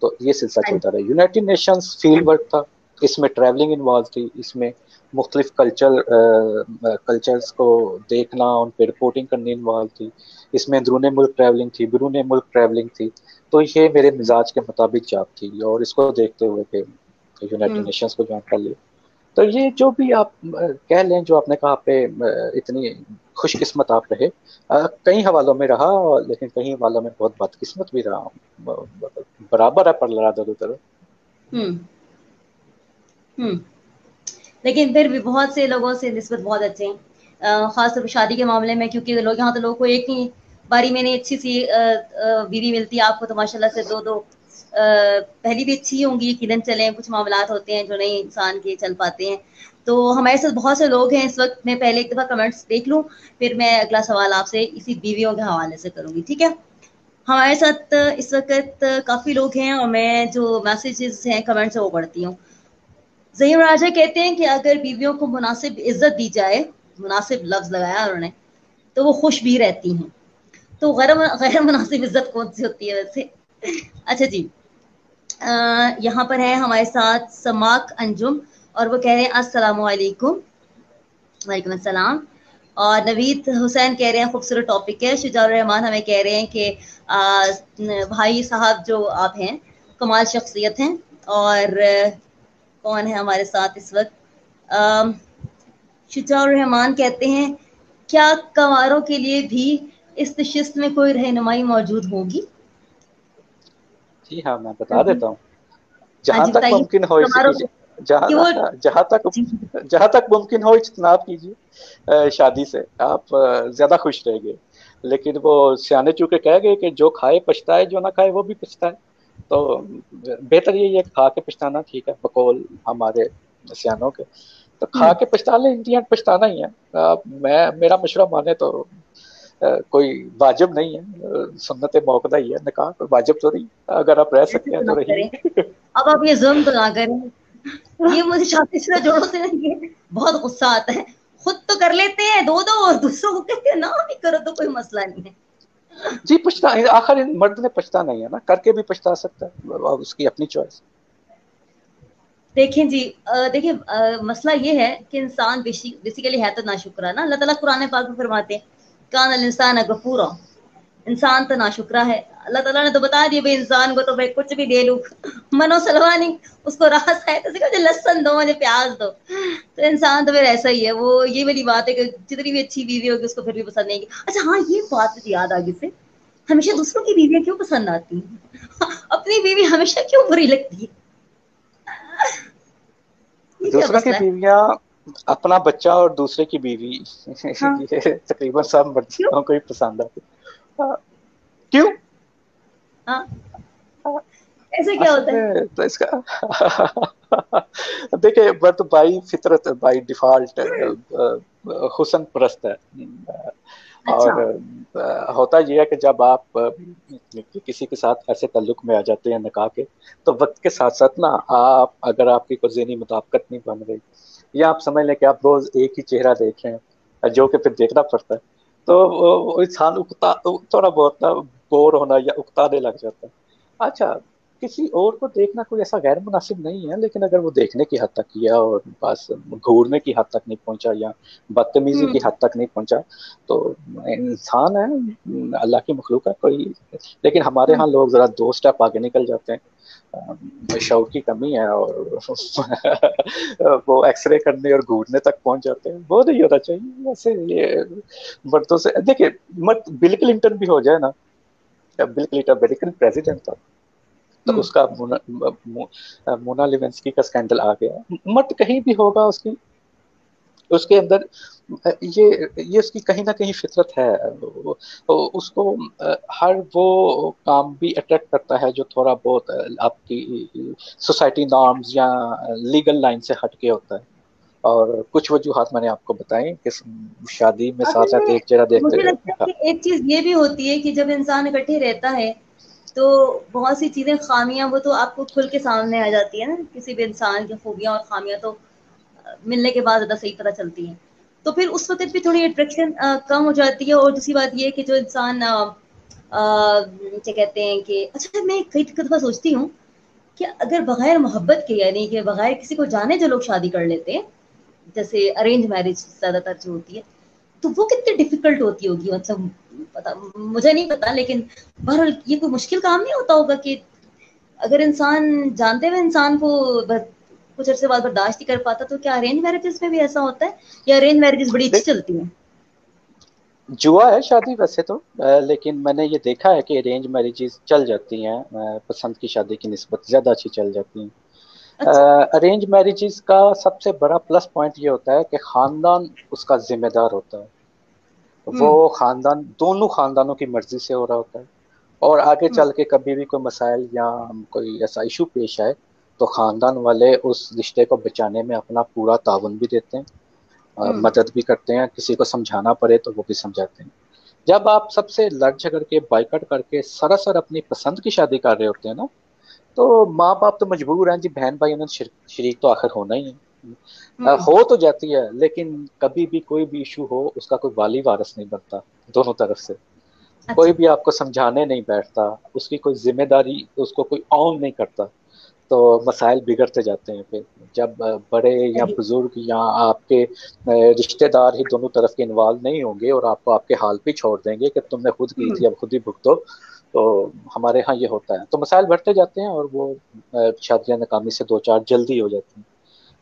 Speaker 1: تو یہ سلسلہ چلتا رہا. یونائٹڈ نیشنز فیلڈ ورک تھا, اس میں ٹریولنگ انوالو تھی, اس میں مختلف کلچرز کو دیکھنا, ان پہ رپورٹنگ کرنی انوالو تھی, اس میں اندرون ملک ٹریولنگ تھی, بیرون ملک ٹریولنگ تھی. تو یہ میرے مزاج کے مطابق جاب تھی, اور اس کو دیکھتے ہوئے کہ یونائٹڈ نیشنز کو جوائن کر لیا. تو یہ جو بھی آپ کہہ لیں, جو آپ نے کہا پہ اتنی خوش قسمت آپ رہے, کئی حوالوں میں رہا, لیکن کئی حوالوں میں بہت بدقسمت بھی رہا ہوں. برابر ہے پر لڑا دو طرف.
Speaker 2: لیکن پھر بھی بہت سے لوگوں سے نسبت بہت اچھے ہیں, خاص طور پر شادی کے معاملے میں, کیونکہ لوگ یہاں تو لوگوں کو ایک ہی باری میں نہیں اچھی سی بیوی ملتی ہے. آپ کو تو ماشاء اللہ سے 2 پہلی بھی اچھی ہوں گی یقیناً, چلیں کچھ معاملات ہوتے ہیں جو نہیں انسان کے چل پاتے ہیں. تو ہمارے ساتھ بہت سے لوگ ہیں اس وقت. میں پہلے ایک دفعہ کمنٹس دیکھ لوں, پھر میں اگلا سوال آپ سے اسی بیویوں کے حوالے سے کروں گی, ٹھیک ہے؟ ہمارے ساتھ اس وقت کافی لوگ ہیں, اور میں جو میسیجز ہیں کمنٹس وہ پڑھتی ہوں. ظہیر راجہ کہتے ہیں کہ اگر بیویوں کو مناسب عزت دی جائے, مناسب لفظ لگایا انہوں نے, تو وہ خوش بھی رہتی ہیں. تو غیر مناسب عزت کون سی ہوتی ہے ویسے؟ اچھا جی, یہاں پر ہے ہمارے ساتھ سماک انجم, اور وہ کہہ رہے ہیں السلام علیکم. وعلیکم السلام. اور نوید حسین کہہ رہے ہیں خوبصورت ٹاپک ہے. شجاع الرحمان ہمیں کہہ رہے ہیں کہ بھائی صاحب جو آپ ہیں کمال شخصیت ہیں. اور کون ہے ہمارے ساتھ اس وقت؟ شجاع الرحمان کہتے ہیں کیا کنواروں کے لیے بھی اس نشست میں کوئی رہنمائی موجود ہوگی؟
Speaker 1: جی ہاں، میں
Speaker 2: ہاں
Speaker 1: بتا
Speaker 2: جی،
Speaker 1: دیتا ہوں.
Speaker 2: ہاں
Speaker 1: جہاں
Speaker 2: جی
Speaker 1: تک
Speaker 2: بتائیے.
Speaker 1: ممکن ہو
Speaker 2: کنواروں کو
Speaker 1: جہاں
Speaker 2: کہ وہ
Speaker 1: جہاں تک
Speaker 2: جی
Speaker 1: جہاں تک ممکن ہو اجتناب کیجیے شادی سے، آپ زیادہ خوش رہیں گے. لیکن وہ سیانے چونکہ کہہ گئے کہ جو کھائے پچھتائے، جو نہ کھائے وہ بھی پچھتائے. تو بہتر یہی ہے کھا کے پچھتانا ٹھیک ہے، بقول ہمارے سیانوں کے. تو کھا کے پچھتا لیں، انڈین پچھتانا ہی ہے. میرا مشورہ مانے تو کوئی واجب نہیں ہے، سنت موقع ہی ہے نکاح، کوئی واجب تو نہیں. اگر آپ رہ
Speaker 2: ایسے
Speaker 1: سکتے ہیں
Speaker 2: تو نہ
Speaker 1: تو
Speaker 2: کریں.
Speaker 1: رہیے.
Speaker 2: اب آپ یہ ظلم تو نہ کریں. یہ مجھے شادی شدہ جوڑوں سے یہ بہت غصہ آتا ہے. خود تو کر لیتے ہیں دو دو، اور دوسروں کو کہتے ہیں نہ بھی کرو تو کوئی مسئلہ نہیں ہے.
Speaker 1: جی پچھتا آخر مرد نے پچھتا نہیں ہے نا، کر کے بھی پچھتا سکتا ہے، اس کی اپنی چوائس.
Speaker 2: دیکھیں جی، دیکھیں مسئلہ یہ ہے کہ انسان بیسیکلی ہے تو ناشکرا نا. اللہ تعالیٰ قرآن پاک میں فرماتے ہیں کان الانسان غفورا، انسان تو ناشکرا ہے. اللہ تعالیٰ نے تو بتا دیا بھائی انسان کو تو بھائی کچھ بھی دے لوں، منو سلوانی اس کو راس ہے تو مجھے لہسن دو، مجھے پیاز دو. تو انسان تو پھر ایسا ہی ہے. وہ یہ والی بات ہے کہ جتنی بھی اچھی بیوی ہوگی اس کو پھر بھی پسند نہیں گی. اچھا ہاں، یہ بات یاد آگے سے، ہمیشہ دوسروں کی بیویاں کیوں پسند آتی ہیں؟ اپنی بیوی ہمیشہ کیوں بری لگتی ہے؟ یہ کیا
Speaker 1: دوسروں کی
Speaker 2: مسئلہ ہے؟
Speaker 1: بیویاں، اپنا بچہ اور دوسرے کی بیوی،
Speaker 2: ہاں
Speaker 1: یہ تقریباً سب
Speaker 2: کیوں؟
Speaker 1: مردوں کو ہی پسند آتی. کیوں؟
Speaker 2: ہاں ایسا کیا
Speaker 1: اصل
Speaker 2: ہوتا ہے؟
Speaker 1: میں تو اس کا دیکھیں، مرد بائی فطرت، بائی ڈیفالٹ حسن پرست ہے. اور
Speaker 2: اچھا.
Speaker 1: ہوتا یہ ہے کہ جب آپ کسی کے ساتھ ایسے تعلق میں آ جاتے ہیں نکاح کے، تو وقت کے ساتھ ساتھ نا، آپ اگر آپ کی کوئی ذہنی مطابقت نہیں بن رہی، یا آپ سمجھ لیں کہ آپ روز ایک ہی چہرہ دیکھ رہے ہیں جو کہ پھر دیکھنا پڑتا ہے، تو وہ انسان تھوڑا بہت نا بور ہونا یا اکتانے لگ جاتا ہے. اچھا، کسی اور کو دیکھنا کوئی ایسا غیر مناسب نہیں ہے، لیکن اگر وہ دیکھنے کی حد تک کیا اور بس گھورنے کی حد تک نہیں پہنچا یا بدتمیزی کی حد تک نہیں پہنچا، تو انسان ہے، اللہ کی مخلوق ہے کوئی. لیکن ہمارے ہاں لوگ ذرا دو سٹیپ آگے نکل جاتے ہیں. شعور کی کمی ہے اور وہ ایکس رے کرنے اور گھورنے تک پہنچ جاتے ہیں. وہ نہیں ہونا چاہیے. ویسے یہ مردوں سے دیکھیں، بل کلنٹن بھی ہو جائے نا، بل کلنٹن امریکن پریزیڈنٹ تھا، تو اس کا مونا لیونسکی کا اسکینڈل آ گیا. مت کہیں بھی ہوگا اس کے اندر یہ اس کی کہیں نہ کہیں فطرت ہے. اس کو ہر وہ کام بھی اٹریکٹ کرتا ہے جو تھوڑا بہت آپ کی سوسائٹی نارمز یا لیگل لائن سے ہٹ کے ہوتا ہے. اور کچھ وجوہات میں نے آپ کو بتائیں کہ شادی میں
Speaker 2: اصل
Speaker 1: ساتھ ساتھ
Speaker 2: میں
Speaker 1: ایک چہرہ دیکھتے
Speaker 2: مجھے لگتا
Speaker 1: رہے.
Speaker 2: ہے کہ ایک چیز یہ بھی ہوتی ہے کہ جب انسان اکٹھے رہتا ہے تو بہت سی چیزیں، خامیاں، وہ تو آپ کو کھل کے سامنے آ جاتی ہے نا. کسی بھی انسان کی خوبیاں اور خامیاں تو ملنے کے بعد زیادہ صحیح پتہ چلتی ہیں. تو پھر اس وقت بھی تھوڑی اٹریکشن کم ہو جاتی ہے. اور دوسری بات یہ ہے کہ جو انسان کیا کہتے ہیں کہ اچھا، میں کئی دفعہ سوچتی ہوں کہ اگر بغیر محبت کے، یعنی کہ بغیر کسی کو جانے جو لوگ شادی کر لیتے ہیں، جیسے ارینج میرج زیادہ تر جو ہوتی ہے، تو وہ کتنی ڈیفیکلٹ ہوتی ہوگی. مطلب مجھے نہیں پتا، لیکن بہرحال یہ کوئی مشکل کام نہیں ہوتا ہوگا کہ اگر انسان جانتے ہوئے انسان کو کچھ عرصے بعد برداشت نہیں کر پاتا. تو کیا ارینج میرجز میں بھی ایسا ہوتا ہے، یا ارینج میرجز بڑی اچھی چلتی ہیں؟
Speaker 1: جوا ہے شادی ویسے تو، لیکن میں نے یہ دیکھا ہے کہ ارینج میرجز چل جاتی ہیں، پسند کی شادی کی نسبت زیادہ اچھی چل جاتی ہیں.
Speaker 2: اچھا.
Speaker 1: ارینج میرجز کا سب سے بڑا پلس پوائنٹ یہ ہوتا ہے کہ خاندان اس کا ذمہ دار ہوتا ہے. وہ خاندان، دونوں خاندانوں کی مرضی سے ہو رہا ہوتا ہے. اور آگے چل کے کبھی بھی کوئی مسائل یا کوئی ایسا ایشو پیش آئے تو خاندان والے اس رشتے کو بچانے میں اپنا پورا تعاون بھی دیتے ہیں، مدد بھی کرتے ہیں. کسی کو سمجھانا پڑے تو وہ بھی سمجھاتے ہیں. جب آپ سب سے لڑ جھگڑ کے بائیکٹ کر کے سراسر اپنی پسند کی شادی کر رہے ہوتے ہیں نا، تو ماں باپ تو مجبور ہیں جی، بہن بھائی انہوں شریک تو آخر ہونا ہی ہے. ہو تو جاتی ہے، لیکن کبھی بھی کوئی بھی ایشو ہو اس کا کوئی والی وارث نہیں بنتا دونوں طرف سے. کوئی
Speaker 2: اچھا.
Speaker 1: بھی آپ کو سمجھانے نہیں بیٹھتا، اس کی کوئی ذمہ داری اس کو کوئی اون نہیں کرتا، تو مسائل بگڑتے جاتے ہیں. پھر جب بڑے یا
Speaker 2: صحیح.
Speaker 1: بزرگ یا آپ کے رشتہ دار ہی دونوں طرف کے انوالو نہیں ہوں گے اور آپ کو آپ کے حال پہ چھوڑ دیں گے کہ تم نے خود کی تھی اب خود ہی بھگتو، تو ہمارے ہاں یہ ہوتا ہے، تو مسائل بڑھتے جاتے ہیں اور وہ شادیاں ناکامی سے دو چار جلدی ہو جاتی ہیں۔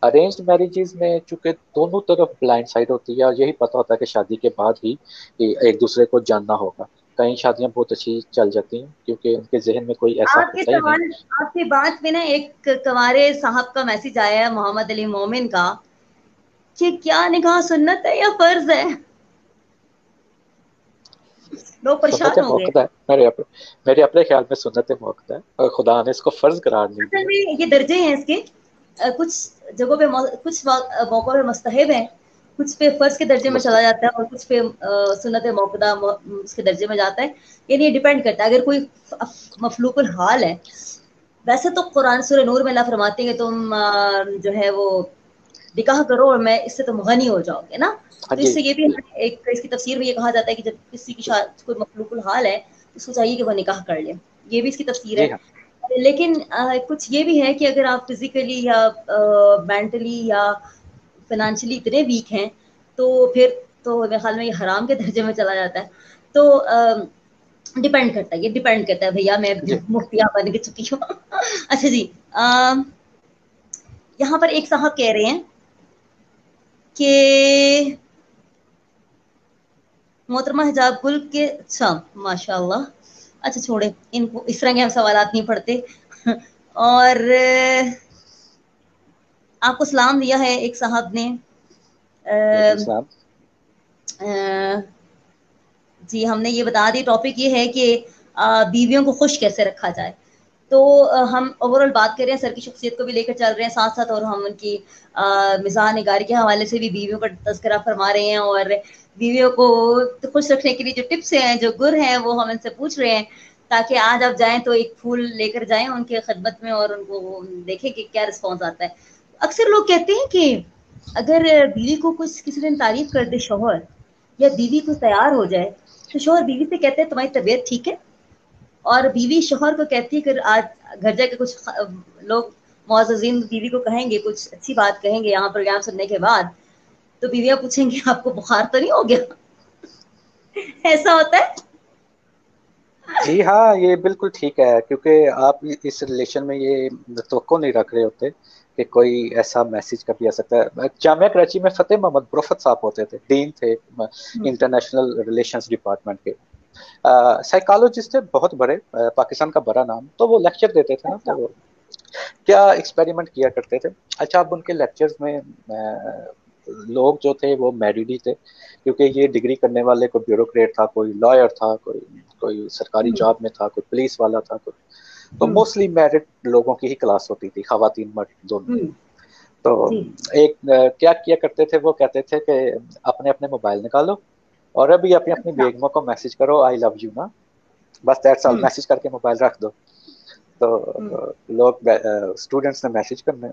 Speaker 1: ارینجڈ میرجز میں چونکہ دونوں طرف بلائنڈ سائڈ ہوتی ہے اور یہی پتہ ہوتا ہے کہ شادی کے بعد ہی ایک دوسرے کو جاننا ہوگا، کئی شادیاں بہت اچھی چل جاتی ہیں کیونکہ ان کے ذہن میں کوئی ایسا
Speaker 2: آپ کے
Speaker 1: ہوتا ہی نہیں۔
Speaker 2: سوال، آپ کی بات میں نا ایک کنوارے صاحب کا میسج آیا ہے محمد علی مومن کا کہ کیا نکاح سنت ہے یا فرض ہے؟ لوگ
Speaker 1: سنت
Speaker 2: پریشان ہو گئے۔
Speaker 1: موقع ہے، میرے اپنے خیال میں سنت موقع ہے اور خدا نے اس کو فرض قرار نہیں
Speaker 2: اصل
Speaker 1: دیا۔
Speaker 2: میں یہ درجے ہیں اس کے، کچھ جگہوں پہ کچھ موقعوں پہ مستحب ہے، کچھ پہ فرض کے درجے میں چلا جاتا ہے اور کچھ پہ سنت موقع اس کے درجے میں جاتا ہے، یعنی یہ ڈیپینڈ کرتا ہے۔ اگر کوئی مفلوق الحال ہے، ویسے تو قرآن سورہ نور میں اللہ فرماتے ہیں کہ تم جو ہے وہ نکاح کرو اور میں اس سے تم غنی ہو جاؤ گے نا،
Speaker 1: ہاں
Speaker 2: تو اس
Speaker 1: جی
Speaker 2: سے یہ بھی ایک اس کی تفسیر میں یہ کہا جاتا ہے کہ جب کسی کی کوئی مخلوق الحال ہے تو اس کو چاہیے کہ وہ نکاح کر لے، یہ بھی اس کی تفسیر ہے۔
Speaker 1: جی ہاں
Speaker 2: لیکن کچھ یہ بھی ہے کہ اگر آپ فزیکلی یا مینٹلی یا فائنینشلی اتنے ویک ہیں تو پھر تو میرے خیال میں یہ حرام کے درجے میں چلا جاتا ہے۔ تو ڈیپینڈ کرتا ہے، یہ ڈیپینڈ کرتا ہے بھیا، میں
Speaker 1: جی
Speaker 2: مفتیاں بن کے چکی ہوں۔ اچھا جی، یہاں پر ایک صاحب کہہ رہے ہیں کہ محترمہ حجاب گل کے، اچھا ماشاء اللہ، اچھا چھوڑے ان کو، اس طرح کے ہم سوالات نہیں پڑھتے۔ اور آپ کو سلام دیا ہے ایک صاحب نے،
Speaker 1: وعلیکم السلام۔
Speaker 2: جی ہم نے یہ بتا دی، ٹاپک یہ ہے کہ بیویوں کو خوش کیسے رکھا جائے۔ تو ہم اوور آل بات کر رہے ہیں، سر کی شخصیت کو بھی لے کر چل رہے ہیں ساتھ ساتھ، اور ہم ان کی مزاح نگاری کے حوالے سے بھی بیویوں کا تذکرہ فرما رہے ہیں، اور بیویوں کو خوش رکھنے کے لیے جو ٹپس ہیں، جو گر ہیں، وہ ہم ان سے پوچھ رہے ہیں تاکہ آج آپ جائیں تو ایک پھول لے کر جائیں ان کے خدمت میں اور ان کو دیکھیں کہ کیا رسپانس آتا ہے۔ اکثر لوگ کہتے ہیں کہ اگر بیوی کو کچھ کسی دن تعریف کر دے شوہر، یا بیوی کو تیار ہو جائے تو شوہر بیوی سے کہتے ہیں تمہاری طبیعت ٹھیک ہے، اور بیوی شوہر کو کہتی ہے کہ آج گھر جا کے کچھ لوگ معززین بیوی کو کہیں گے، کچھ اچھی بات کہیں گے یہاں پروگرام سننے کے بعد، تو بیویاں پوچھیں گی آپ کو بخار تو نہیں ہو گیا؟ ایسا ہوتا ہے؟
Speaker 1: جی ہاں یہ بالکل ٹھیک ہے، کیونکہ آپ اس ریلیشن میں یہ توقع نہیں رکھ رہے ہوتے کہ کوئی ایسا میسج کبھی آ سکتا ہے۔ جامعہ کراچی میں فتح محمد پروفت صاحب ہوتے تھے، ڈین تھے انٹرنیشنل ریلیشنز ڈپارٹمنٹ کے، سائیکالوجسٹ تھے بہت بڑے، پاکستان کا بڑا نام، تو وہ لیکچر دیتے تھے نا،
Speaker 2: اچھا،
Speaker 1: تو وہ کیا ایکسپیریمنٹ کیا کرتے تھے۔ اچھا اب ان کے لیکچرز میں لوگ جو تھے وہ میریڈ ہی تھے، کیونکہ یہ ڈگری کرنے والے کوئی بیوروکریٹ تھا، کوئی لائر تھا، کوئی سرکاری جاب میں تھا، کوئی پولیس والا تھا، تو موسٹلی میرڈ لوگوں کی ہی کلاس ہوتی تھی، خواتین مرد دونوں۔ تو
Speaker 2: جی
Speaker 1: ایک کیا کیا کرتے تھے، وہ کہتے تھے کہ اپنے اپنے موبائل نکالو اور ابھی اپنی اپنی
Speaker 2: اچھا،
Speaker 1: بیگموں کو میسج کرو آئی لو یو نا، بس دیٹس آل، میسج کر کے موبائل رکھ دو۔ تو لوگ اسٹوڈنٹس نے میسج کرنے،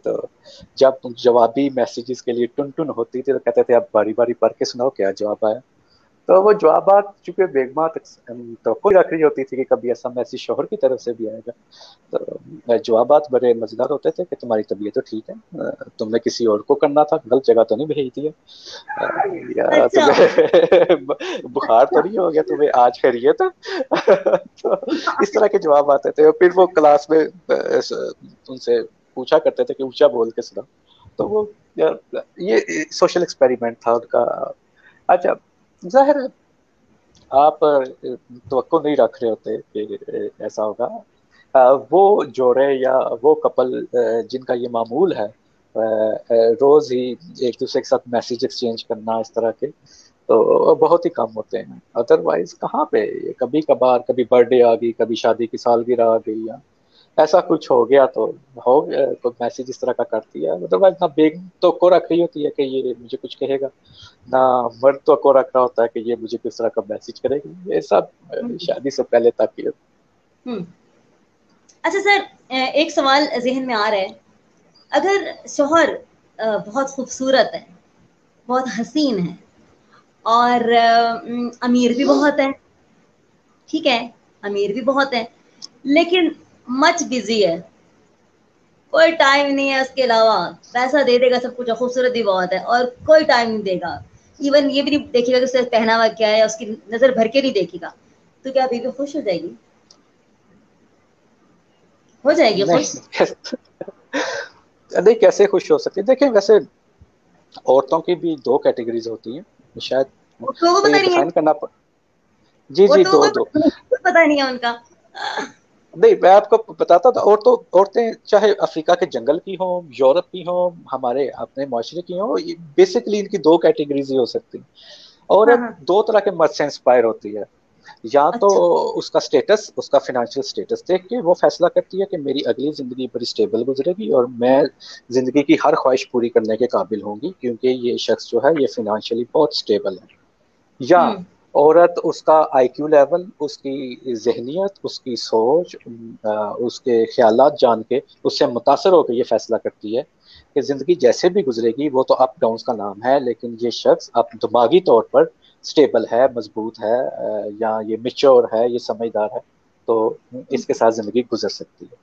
Speaker 1: تو جب جوابی میسیجز کے لیے ٹن ٹن ہوتی تھی تو کہتے تھے اب باری باری پڑھ کے سناؤ کیا جواب آیا۔ تو وہ جوابات چونکہ بیگمات توقع رکھ رہی ہوتی تھی کہ کبھی ایسا میسیج شوہر کی طرف سے بھی آئے گا، تو جوابات بڑے مزیدار ہوتے تھے کہ تمہاری طبیعت تو ٹھیک ہے، تم نے کسی اور کو کرنا تھا، غلط جگہ تو نہیں بھیج دیا، یا
Speaker 2: اچھا،
Speaker 1: تمہیں بخار تو نہیں ہو گیا، تمہیں آج خیریت ہے؟ تو اس طرح کے جواب آتے تھے، اور پھر وہ کلاس میں ان سے پوچھا کرتے تھے کہ اونچا بول کے سنا، تو وہ یہ سوشل ایکسپیریمنٹ تھا ان کا۔ اچھا ظاہر ہے آپ توقع نہیں رکھ رہے ہوتے کہ ایسا ہوگا، وہ جوڑے یا وہ کپل جن کا یہ معمول ہے روز ہی ایک دوسرے کے ساتھ میسیج ایکسچینج کرنا اس طرح کے، تو بہت ہی کم ہوتے ہیں۔ ادروائز کہاں پہ، کبھی کبھار کبھی برتھ ڈے آ گئی، کبھی شادی کی سالگرہ آ گئی، یا ایسا کچھ ہو گیا تو ہو گیا، کوئی میسیج اس طرح کا کرتی ہے، ادروائز نہ بیگم تو کو رکھ رہی ہوتی ہے کہ یہ مجھے کچھ کہے گا، نہ مرد تو کو رکھ رہا ہوتا ہے کہ یہ مجھے کس طرح کا میسج کرے گی، یہ سب شادی سے پہلے تک ہی۔
Speaker 2: اچھا سر، ایک سوال ذہن میں آ رہا ہے، اگر شوہر بہت خوبصورت ہے، بہت حسین ہے، اور امیر بھی بہت ہے، ٹھیک ہے، امیر بھی بہت ہے، لیکن مچ بزی ہے، کوئی ٹائم نہیں ہے اس کے علاوہ، پیسہ دے دے گا سب کچھ، خوبصورت بھی بہت ہے اور کوئی ٹائم نہیں دے گا، ایون یہ بھی نہیں دیکھے گا کہ اس کا پہناوا کیا ہے، اس کی نظر بھر کے نہیں دیکھے گا، تو کیا بیوی خوش ہو جائے گی؟ ہو جائے گی خوش؟
Speaker 1: نہیں کیسے خوش ہو سکتی؟ دیکھیں ویسے عورتوں کی بھی دو کیٹیگریز ہوتی ہیں، شاید
Speaker 2: عورتوں کو
Speaker 1: تو
Speaker 2: پتہ
Speaker 1: یہ
Speaker 2: نہیں ہے،
Speaker 1: ڈیفائن کرنا جی جی
Speaker 2: عورتوں
Speaker 1: دو
Speaker 2: کو
Speaker 1: دو
Speaker 2: پتہ نہیں ہے ان کا.
Speaker 1: نہیں میں آپ کو بتاتا تھا، عورتیں چاہے افریقہ کے جنگل کی ہوں، یورپ کی ہوں، ہمارے اپنے معاشرے کی ہوں، بیسکلی ان کی دو کیٹیگریز ہی ہو سکتی ہیں.
Speaker 2: ہاں
Speaker 1: عورت
Speaker 2: ہاں.
Speaker 1: دو طرح کے مرد سے انسپائر ہوتی ہے، یا تو
Speaker 2: اچھا.
Speaker 1: اس کا سٹیٹس، اس کا فائنینشیل سٹیٹس دیکھ کے وہ فیصلہ کرتی ہے کہ میری اگلی زندگی بڑی سٹیبل گزرے گی اور میں زندگی کی ہر خواہش پوری کرنے کے قابل ہوں گی کیونکہ یہ شخص جو ہے یہ فائنینشیلی بہت سٹیبل ہے. یا
Speaker 2: ہوں.
Speaker 1: عورت اس کا آئی کیو لیول، اس کی ذہنیت، اس کی سوچ، اس کے خیالات جان کے اس سے متاثر ہو کے یہ فیصلہ کرتی ہے کہ زندگی جیسے بھی گزرے گی وہ تو اپ ڈاؤنس کا نام ہے، لیکن یہ شخص اب دماغی طور پر سٹیبل ہے، مضبوط ہے، یا یہ میچور ہے، یہ سمجھدار ہے، تو اس کے ساتھ زندگی گزر سکتی ہے.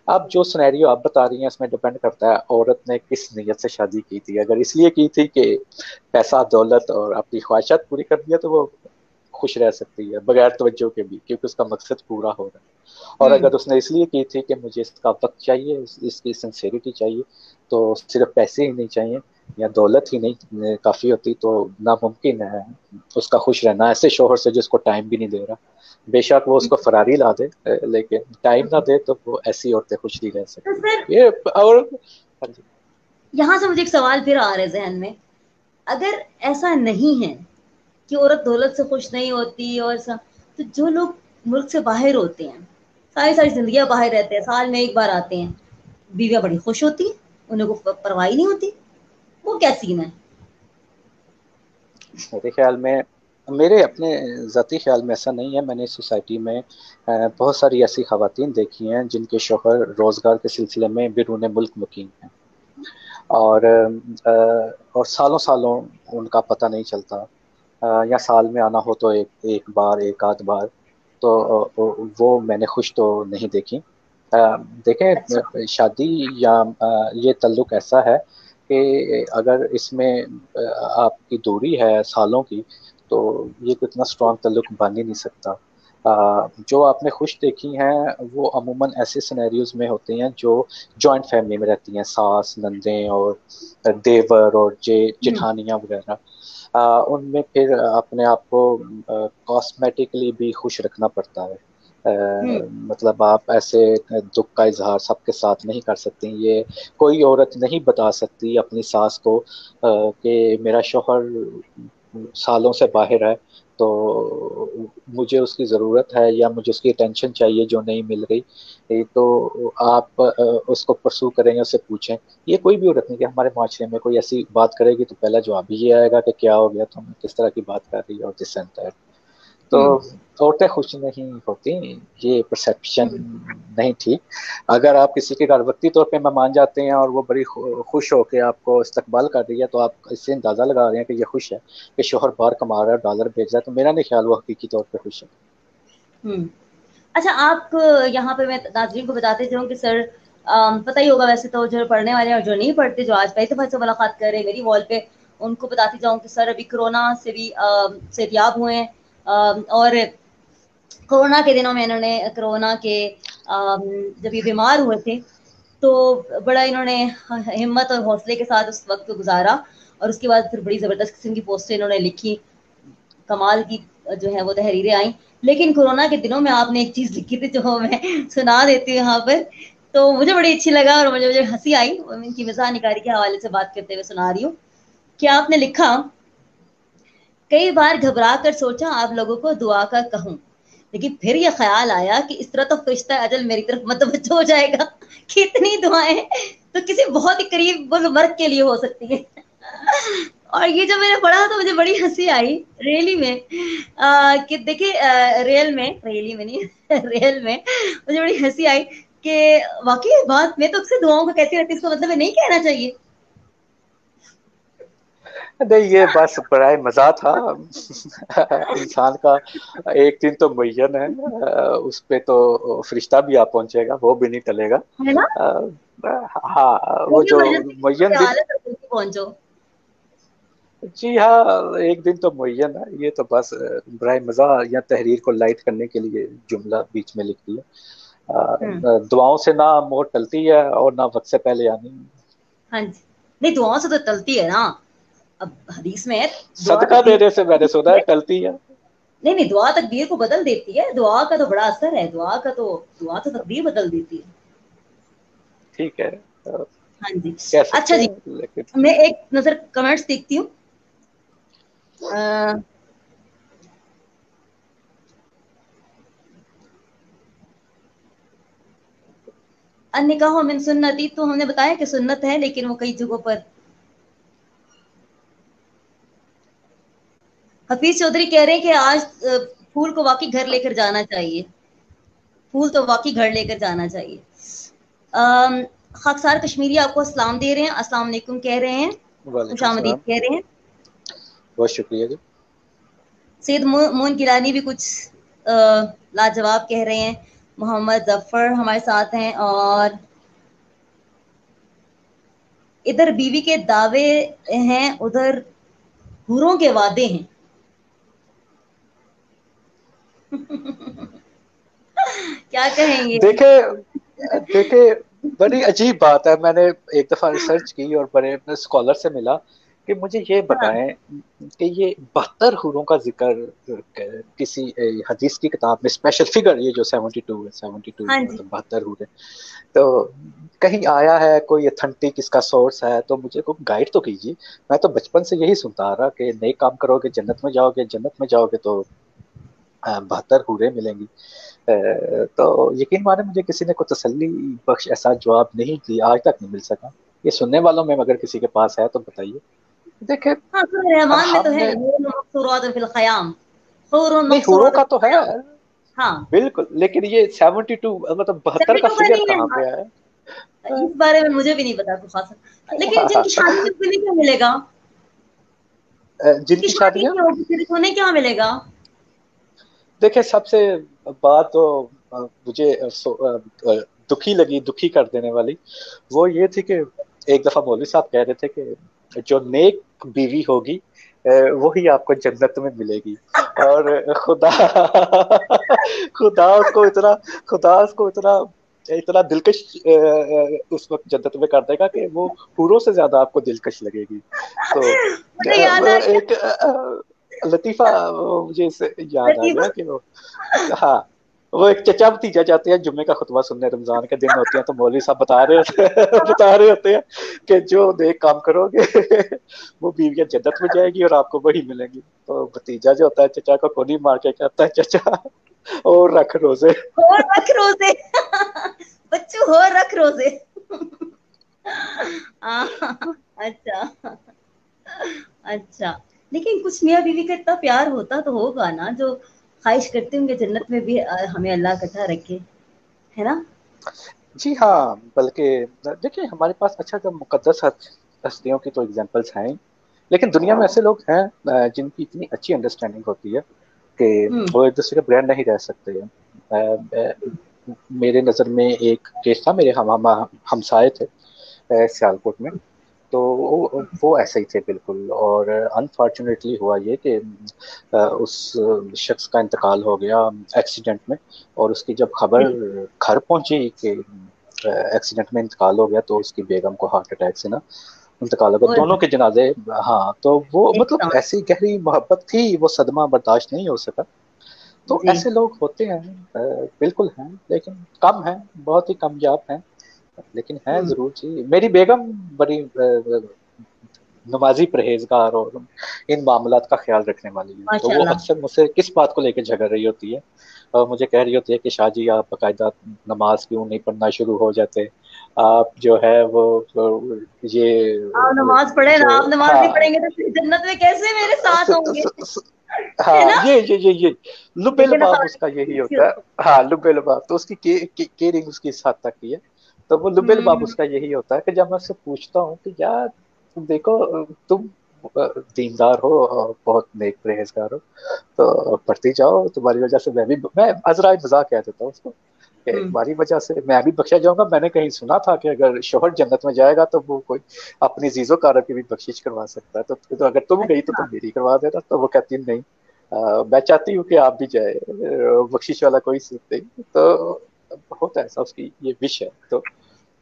Speaker 1: اب جو سنیریو آپ بتا رہی ہیں اس میں ڈپینڈ کرتا ہے عورت نے کس نیت سے شادی کی تھی. اگر اس لیے کی تھی کہ پیسہ دولت اور اپنی خواہشات پوری کر دیا تو وہ خوش رہ سکتی ہے بغیر توجہ کے بھی، کیونکہ اس کا مقصد پورا ہو رہا ہے. اور
Speaker 2: ہوں.
Speaker 1: اگر اس نے اس لیے کی تھی کہ مجھے اس کا وقت چاہیے، اس کی سنسیریٹی چاہیے، تو صرف پیسے ہی نہیں چاہیے یا دولت ہی نہیں کافی ہوتی تو ناممکن ہے اس کا خوش رہنا ایسے شوہر سے جس کو ٹائم بھی نہیں دے رہا. بے شک وہ اس کو فراری لا دے لیکن ٹائم نہ دے تو وہ ایسی عورتیں خوش نہیں رہ
Speaker 2: تو
Speaker 1: سکتی.
Speaker 2: سر
Speaker 1: یہ اور ہاں جی.
Speaker 2: یہاں سے مجھے ایک سوال پھر آ رہا ہے ذہن میں، اگر ایسا نہیں ہے کہ عورت دولت سے خوش نہیں ہوتی اور تو جو لوگ ملک سے باہر ہوتے ہیں، ساری ساری زندگیاں باہر رہتے ہیں، سال میں ایک بار آتے ہیں، بیویاں بڑی خوش ہوتی ہیں، انہیں کو پرواہ نہیں ہوتی، وہ کیا سین ہے؟
Speaker 1: میرے خیال میں، میرے اپنے ذاتی خیال میں ایسا نہیں ہے. میں نے سوسائٹی میں بہت ساری ایسی خواتین دیکھی ہیں جن کے شوہر روزگار کے سلسلے میں بیرون ملک مقیم ہیں، اور سالوں سالوں ان کا پتہ نہیں چلتا، یا سال میں آنا ہو تو ایک بار، ایک آدھ بار، تو وہ میں نے خوش تو نہیں دیکھی.
Speaker 2: اچھا.
Speaker 1: دیکھیں شادی یا یہ تعلق ایسا ہے کہ اگر اس میں آپ کی دوری ہے سالوں کی تو یہ اتنا اسٹرانگ تعلق بن ہی نہیں سکتا. جو آپ نے خوش دیکھی ہیں وہ عموماً ایسے سینیریوز میں ہوتے ہیں جو جوائنٹ فیملی میں رہتی ہیں، ساس، نندیں اور دیور اور جٹھانیاں وغیرہ. ان میں پھر اپنے آپ کو کاسمیٹکلی بھی خوش رکھنا پڑتا ہے.
Speaker 2: ہوں.
Speaker 1: مطلب آپ ایسے دکھ کا اظہار سب کے ساتھ نہیں کر سکتی. یہ کوئی عورت نہیں بتا سکتی اپنی ساس کو کہ میرا شوہر سالوں سے باہر ہے تو مجھے اس کی ضرورت ہے یا مجھے اس کی اٹینشن چاہیے جو نہیں مل رہی، تو آپ اس کو پرسو کریں یا اسے پوچھیں. یہ کوئی بھی عورت نہیں کہ ہمارے معاشرے میں کوئی ایسی بات کرے گی تو پہلا جواب یہ آئے گا کہ کیا ہو گیا، تم کس طرح کی بات کر رہی ہو، دس اینڈ دیٹ. تو
Speaker 2: ہوں.
Speaker 1: عورتیں خوش نہیں ہوتی، یہ پرسیپشن
Speaker 2: ہوں.
Speaker 1: نہیں ٹھیک. اگر آپ کسی کے گھر وقتی طور پہ مہمان جاتے ہیں اور وہ بڑی خوش ہو کے آپ کو استقبال کر رہی ہے تو آپ اس سے اندازہ لگا رہے ہیں کہ یہ خوش ہے کہ شوہر باہر کما رہا ہے، ڈالر بھیج رہا ہے، تو میرا نہیں خیال وہ حقیقی طور پہ خوش ہے.
Speaker 2: اچھا، آپ یہاں پہ میں ناظرین کو بتاتے چاہوں کہ سر پتہ ہی ہوگا ویسے تو جو پڑھنے والے ہیں اور جو نہیں پڑھتے، جو آج پہلی دفعہ سے ملاقات کر رہے ہیں میری وال پہ، ان کو بتاتی جاؤں کہ سر ابھی کرونا سے بھی صحتیاب ہوئے ہیں، اور کورونا کے دنوں میں انہوں نے کرونا کے جب یہ بیمار ہوئے تھے تو بڑا انہوں نے ہمت اور حوصلے کے ساتھ اس وقت کو گزارا، اور اس کے بعد پھر بڑی زبردست قسم کی پوسٹیں انہوں نے لکھی، کمال کی جو ہے وہ تحریریں آئیں. لیکن کورونا کے دنوں میں آپ نے ایک چیز لکھی تھی جو میں سنا دیتی ہوں یہاں پر، تو مجھے بڑی اچھی لگا اور مجھے ہنسی آئی، ان کی مزاح نگاری کے حوالے سے بات کرتے ہوئے سنا رہی ہوں کہ آپ نے لکھا، کئی بار گھبرا کر سوچا آپ لوگوں کو دعا کا کہوں، لیکن پھر یہ خیال آیا کہ اس طرح تو فرشتہ اجل میری طرف متوجہ ہو جائے گا کہ اتنی دعائیں تو کسی بہت ہی قریب مرگ کے لیے ہو سکتی ہیں. اور یہ جو میں نے پڑھا تو مجھے بڑی ہنسی آئی ریلی میں، کہ دیکھیں ریلی میں نہیں ریل میں مجھے بڑی ہنسی آئی کہ واقعی بات میں تو اکثر دعاؤں کو کہتی رہتی، اس کا مطلب ہے نہیں کہنا چاہیے.
Speaker 1: نہیں یہ بس برائے مزاح تھا. انسان کا ایک دن تو معین ہے، اس پہ تو فرشتہ بھی آ پہنچے گا، وہ بھی نہیں ٹلے گا.
Speaker 2: ہے نا؟
Speaker 1: ہاں وہ جو معین دن،
Speaker 2: حالت پہنچو.
Speaker 1: جی ہاں، ایک دن تو معین ہے، یہ تو بس برائے مزاح یا تحریر کو لائٹ کرنے کے لیے جملہ بیچ میں لکھ دیا۔
Speaker 2: ہوں
Speaker 1: دعاؤں سے نہ موت ٹلتی ہے اور نہ وقت سے پہلے آنی۔
Speaker 2: ہاں جی، نہیں دعاؤں سے تو ٹلتی ہے نا، اب حدیث میں ہے دعا
Speaker 1: صدقہ
Speaker 2: تقدیر
Speaker 1: دینے سے میں
Speaker 2: کو
Speaker 1: نے
Speaker 2: بدل
Speaker 1: سنا
Speaker 2: دیتی
Speaker 1: ہے
Speaker 2: ہے۔
Speaker 1: ٹلتی ہے۔
Speaker 2: نہیں نہیں، دعا تقدیر کو بدل دیتی ہے، دعا کا تو بڑا اثر ہے، دعا تو تقدیر بدل دیتی ہے۔
Speaker 1: ٹھیک ہے،
Speaker 2: ہاں جی،
Speaker 1: کہہ
Speaker 2: اچھا
Speaker 1: سکتے
Speaker 2: جی،
Speaker 1: ہیں لیکن۔
Speaker 2: میں ایک نظر کمنٹس دیکھتی ہوں۔ النکاح من سنتی، تو ہم نے بتایا کہ سنت ہے، لیکن وہ کئی جگہوں پر حفیظ چودھری کہہ رہے ہیں کہ آج پھول کو واقعی گھر لے کر جانا چاہیے، پھول تو واقعی گھر لے کر جانا چاہیے۔ خاکسار کشمیری آپ کو السلام دے رہے ہیں، السلام علیکم کہہ رہے ہیں، خوش
Speaker 1: وعلیکم السلام،
Speaker 2: آمدید کہہ رہے ہیں۔
Speaker 1: بہت شکریہ جی۔
Speaker 2: سید مون گیلانی بھی کچھ لاجواب کہہ رہے ہیں۔ محمد ظفر ہمارے ساتھ ہیں، اور ادھر بیوی کے دعوے ہیں، ادھر حوروں کے وعدے ہیں۔ کیا کہیں گے؟
Speaker 1: دیکھے بڑی عجیب بات ہے، میں نے ایک دفعہ ریسرچ کی اور بڑے اپنے اسکالر سے ملا کہ مجھے یہ
Speaker 2: ہاں
Speaker 1: بتائیں کہ یہ 72 حوروں کا ذکر کسی حدیث کی کتاب میں، اسپیشل فگر یہ جو 72 ہے، 72
Speaker 2: ہاں جی،
Speaker 1: مطلب 72 حوریں، تو کہیں آیا ہے کوئی اتھنٹک اس کا سورس ہے تو مجھے کوئی گائیڈ تو کیجیے۔ میں تو بچپن سے یہی سنتا آ رہا کہ نئے کام کرو گے جنت میں جاؤ گے، جنت میں جاؤ گے تو 72 حوریں ملیں گی۔ تو یقین مانے مجھے کسی نے کوئی تسلی بخش ایسا جواب نہیں دیا، آج تک نہیں مل سکا۔ یہ سننے والوں میں اگر کسی کے پاس ہے تو بتائیے۔ دیکھیں
Speaker 2: ہاں سورہ رحمان میں تو
Speaker 1: ہم
Speaker 2: ہے،
Speaker 1: نے،
Speaker 2: حور مقصورات فی الخیام، حور
Speaker 1: نہیں حوروں
Speaker 2: مقصورات
Speaker 1: کا
Speaker 2: فی
Speaker 1: تو ہے
Speaker 2: الخیام۔ ہاں،
Speaker 1: بالکل، لیکن یہ 72 مطلب 72 کا
Speaker 2: 72 کا
Speaker 1: فگر
Speaker 2: نہیں
Speaker 1: کہاں
Speaker 2: ہے،
Speaker 1: پہ ہے؟
Speaker 2: اس بارے میں مجھے بھی نہیں پتا کچھ خاصا، لیکن جن کی شادی نہیں ہوئی کیا ملے گا؟ جن
Speaker 1: جن
Speaker 2: کی
Speaker 1: کی
Speaker 2: شادی
Speaker 1: شادیاں،
Speaker 2: نہیں ہوگی پھر انہیں کیا ملے گا؟
Speaker 1: دیکھیں سب سے بات تو مجھے دکھی لگی، دکھی کر دینے والی، وہ یہ تھی کہ ایک دفعہ مولوی صاحب کہہ رہے تھے کہ جو نیک بیوی ہوگی وہی آپ کو جنت میں ملے گی، اور خدا خدا اس کو اتنا خدا اس کو اتنا اتنا دلکش اس وقت جنت میں کر دے گا کہ وہ حوروں سے زیادہ آپ کو دلکش لگے گی۔ تو
Speaker 2: مجھے یاد آ گیا
Speaker 1: ایک لطیفہ مجھے اس سے یاد آ
Speaker 2: لطیفہ۔
Speaker 1: گیا کہ وہ، ہاں، وہ ایک چچا بھتیجا جاتے ہیں جمعے کا خطبہ سننے، رمضان کے دن ہوتے ہیں، تو مولوی صاحب بتا رہے ہوتے ہیں کہ جو نیک کام کرو گے وہ بیویاں جنت میں جائے گی اور آپ کو وہی ملیں گی۔ تو بھتیجا جو ہوتا ہے چچا کو کونی مار کے کہتا ہے چچا اور رکھ روزے۔
Speaker 2: ہو رکھ روزے، بچوں ہو رکھ روزے۔ اچھا اچھا، لیکن کچھ میاں بیوی کا اتنا پیار ہوتا تو ہوگا نا، جو خواہش کرتے ہوں گے جنت میں بھی ہمیں اللہ اکٹھا رکھے، ہے نا؟
Speaker 1: جی ہاں، بلکہ دیکھیں ہمارے پاس اچھا جب مقدس ہستیوں کی تو ایگزامپلس ہیں، لیکن دنیا میں ایسے لوگ ہیں جن کی اتنی اچھی انڈرسٹینڈنگ ہوتی ہے کہ
Speaker 2: ہوں،
Speaker 1: وہ ایک دوسرے کے برینڈ نہیں رہ سکتے ہیں۔ میرے نظر میں ایک کیس تھا، میرے ہمسائے تھے سیالکوٹ میں، تو وہ ایسے ہی تھے بالکل، اور انفارچونیٹلی ہوا یہ کہ اس شخص کا انتقال ہو گیا ایکسیڈنٹ میں، اور اس کی جب خبر گھر پہنچی کہ ایکسیڈنٹ میں انتقال ہو گیا تو اس کی بیگم کو ہارٹ اٹیک سے نا انتقال ہو گیا،
Speaker 2: اور
Speaker 1: دونوں کے جنازے۔ ہاں، تو وہ
Speaker 2: ایک
Speaker 1: مطلب
Speaker 2: ساتھ،
Speaker 1: ایسی گہری محبت تھی، وہ صدمہ برداشت نہیں ہو سکا۔ تو
Speaker 2: جی
Speaker 1: ایسے لوگ ہوتے ہیں، بالکل ہیں، لیکن کم ہیں، بہت ہی کمیاب ہیں، لیکن ہیں ضرور جی۔ میری بیگم بڑی نمازی، پرہیزگار اور ان معاملات کا خیال رکھنے والی ہے، تو
Speaker 2: ماشاء
Speaker 1: وہ
Speaker 2: اللہ۔
Speaker 1: اکثر مجھ سے کس بات کو لے کے جھگڑ رہی ہوتی ہے، اور مجھے کہہ رہی ہوتی ہے کہ شاہ جی آپ باقاعدہ نماز کیوں نہیں پڑھنا شروع ہو جاتے، آپ جو ہے وہ یہ
Speaker 2: آپ نماز پڑھیں نا،
Speaker 1: جو،
Speaker 2: آپ نماز
Speaker 1: ہاں
Speaker 2: نہیں پڑھیں گے تو پھر جنت میں کیسے میرے ساتھ ہوں گے؟ ہے
Speaker 1: ہاں،
Speaker 2: نا؟
Speaker 1: یہ لب
Speaker 2: لیکن
Speaker 1: لباب اس کا یہی
Speaker 2: خواتین
Speaker 1: ہوتا ہے، ہاں لب لباب تو اس کی کیئرنگ اس کی اس حد تک کی ہے، تو وہ لب لباب اس کا یہی ہوتا ہے کہ جب میں اس سے پوچھتا ہوں کہ یار دیکھو تم دیندار ہو اور بہت نیک پرہیزگار ہو تو پڑھتی جاؤ، تمہاری وجہ سے میں عذرائے مذاق کہہ دیتا ہوں اس کو، کہ ہماری وجہ سے میں بھی بخشا جاؤں گا. میں نے کہیں سنا تھا کہ اگر شوہر جنت میں جائے گا تو وہ کوئی اپنی عزیز و کارہ کی بھی بخشش کروا سکتا ہے, تو اگر تم گئی تو تم میری کروا دینا. تو وہ کہتی نہیں, میں چاہتی ہوں کہ آپ بھی جائے, بخشش والا کوئی صرف نہیں. تو ہوتا ہے ایسا, اس کی یہ وش ہے, تو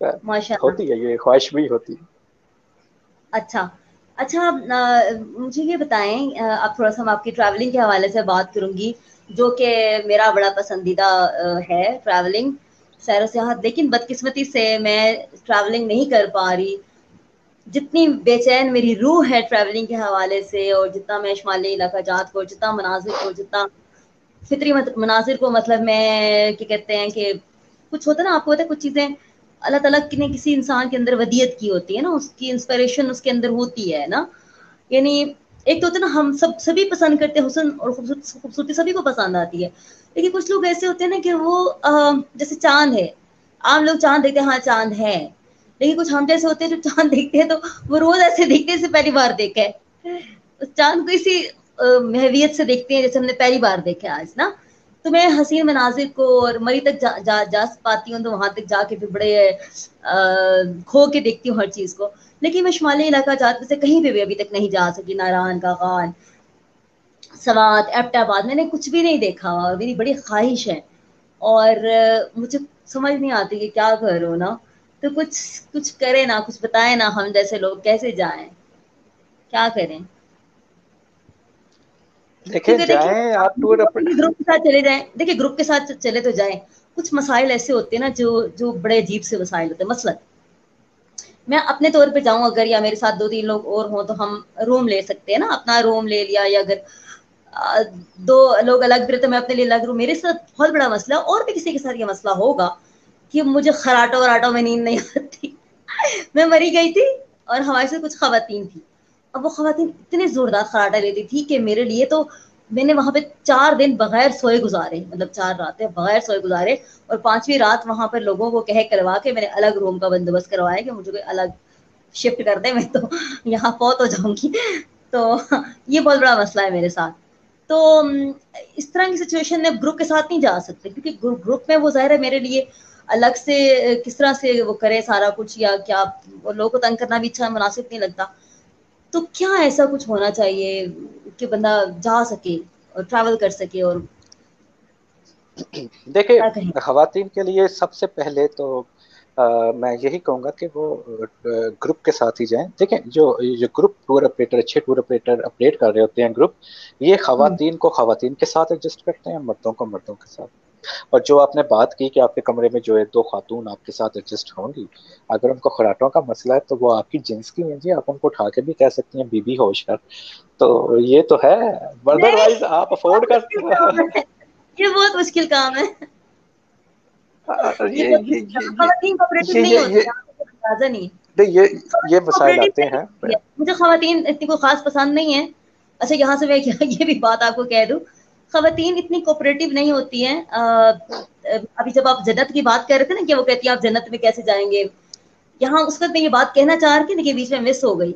Speaker 2: ماشاء اللہ.
Speaker 1: ہوتی ہے, یہ خواہش بھی ہوتی ہے.
Speaker 2: اچھا اچھا, مجھے یہ بتائیں, اب تھوڑا سا میں آپ کی ٹریولنگ کے حوالے سے بات کروں گی, جو کہ میرا بڑا پسندیدہ ہے ٹریولنگ, سیر و سیاحت. لیکن بدقسمتی سے میں ٹریولنگ نہیں کر پا رہی. جتنی بے چین میری روح ہے ٹریولنگ کے حوالے سے, اور جتنا میں شمالی علاقہ جات کو, جتنا مناظر کو, جتنا فطری مناظر کو, مطلب میں کیا کہتے ہیں کہ کچھ ہوتا ہے نا, آپ کو ہوتا ہے کچھ چیزیں اللہ تعالیٰ نے کسی انسان کے اندر ودیت کی ہوتی ہے نا, اس کی انسپریشن اس کے اندر ہوتی ہے نا. یعنی ایک تو ہوتا ہے نا, ہم سبھی پسند کرتے ہیں, حسن اور خوبصورتی سبھی کو پسند آتی ہے, لیکن کچھ لوگ ایسے ہوتے ہیں نا کہ وہ جیسے چاند ہے, عام لوگ چاند دیکھتے ہیں, ہاں چاند ہے, لیکن کچھ ہم جیسے ہوتے ہیں جو چاند دیکھتے ہیں تو وہ روز ایسے دیکھتے ہیں جیسے پہلی بار دیکھا ہے, چاند کو اسی محویت سے دیکھتے ہیں جیسے ہم نے پہلی بار دیکھا آج نا. تو میں حسین مناظر کو اور مری تک جا پاتی ہوں, تو وہاں تک جا کے پھر بڑے کھو کے دیکھتی ہوں ہر چیز کو. لیکن میں شمالی علاقہ جات سے کہیں پہ بھی ابھی تک نہیں جا سکی, ناران کا غان, سوات, ایبٹ آباد, میں نے کچھ بھی نہیں دیکھا, اور میری بڑی خواہش ہے, اور مجھے سمجھ نہیں آتی کہ کیا کروں نا. تو کچھ کرے نا, کچھ بتائے نا, ہم جیسے لوگ کیسے جائیں, کیا کریں.
Speaker 1: دیکھیں
Speaker 2: کیونکہ دیکھیں
Speaker 1: جائیں آپ ٹور
Speaker 2: گروپ کے ساتھ چلے جائیں, دیکھیں گروپ کے ساتھ چلے تو جائیں, کچھ مسائل ایسے ہوتے ہیں نا جو بڑے عجیب سے مسائل ہوتے ہیں. مثلا میں اپنے طور پہ جاؤں اگر, یا میرے ساتھ 2-3 لوگ اور ہوں, تو ہم روم لے سکتے ہیں نا, اپنا روم لے لیا, یا اگر 2 لوگ الگ بھی رہتے میں اپنے لیے الگ روم. میرے ساتھ بہت بڑا مسئلہ, اور بھی کسی کے ساتھ یہ مسئلہ ہوگا کہ مجھے خراٹوں وراٹوں میں نیند نہیں آتی. میں مری گئی تھی اور ہمارے سے کچھ خواتین تھی, اب وہ خواتین اتنے زوردار خراٹا لیتی تھی کہ میرے لیے تو, میں نے وہاں پہ 4 دن بغیر سوئے گزارے, مطلب 4 راتیں بغیر سوئے گزارے, اور 5ویں رات وہاں پر لوگوں کو کروا کے میں نے الگ روم کا بندوبست کروایا کہ مجھے کوئی الگ شفٹ کر دے, میں تو یہاں فوت ہو جاؤں گی. تو یہ بہت بڑا مسئلہ ہے میرے ساتھ. تو اس طرح کی سچویشن میں گروپ کے ساتھ نہیں جا سکتے, کیونکہ گروپ میں وہ ظاہر ہے میرے لیے الگ سے کس طرح سے وہ کرے سارا کچھ, یا کیا لوگوں کو تنگ کرنا بھی اچھا مناسب نہیں لگتا. تو کیا ایسا کچھ ہونا چاہیے کہ بندہ جا سکے اور ٹریول کر سکے, اور
Speaker 1: دیکھیں
Speaker 2: کیا کہیں.
Speaker 1: خواتین کے لیے سب سے پہلے تو میں یہی کہوں گا کہ وہ گروپ کے ساتھ ہی جائیں. دیکھیں جو گروپ ٹور آپریٹر, اچھے ٹور آپریٹر اپڈیٹ کر رہے ہوتے ہیں گروپ, یہ خواتین کو خواتین کے ساتھ ایڈجسٹ کرتے ہیں, مردوں کو مردوں کے ساتھ. اور جو آپ نے بات کی کہ آپ کے کمرے میں جو ہے 2 خاتون آپ کے ساتھ ایڈجسٹ ہوں گی, اگر ان کو خراٹوں کا مسئلہ ہے تو وہ آپ کی جنس کی ہیں جی, آپ ان کو اٹھا کے بھی کہہ سکتی ہیں بی بی ہوش کر. تو یہ تو ہے, ادر
Speaker 2: نہیں,
Speaker 1: وائز آپ افورڈ
Speaker 2: بہت
Speaker 1: کر
Speaker 2: مشکل کام ہے, یہ بہت مشکل کام ہے. یہ بہت مشکل کام ہے, خواتین کوآپریٹو نہیں ہوتی, آپ کو اندازہ نہیں.
Speaker 1: یہ مسائل آتے ہیں.
Speaker 2: مجھے خواتین اتنی کوئی خاص پسند نہیں ہے. اچھا یہاں سے میں یہ بھی بات آپ کو کہہ دوں, خواتین اتنی کوآپریٹو نہیں ہوتی ہیں. ابھی جب آپ جنت کی بات کر رہے تھے نا کہ وہ کہتی ہیں آپ جنت میں کیسے جائیں گے, یہاں اس وقت میں یہ بات کہنا چاہ رہی تھی نا کہ بیچ میں مس ہو گئی.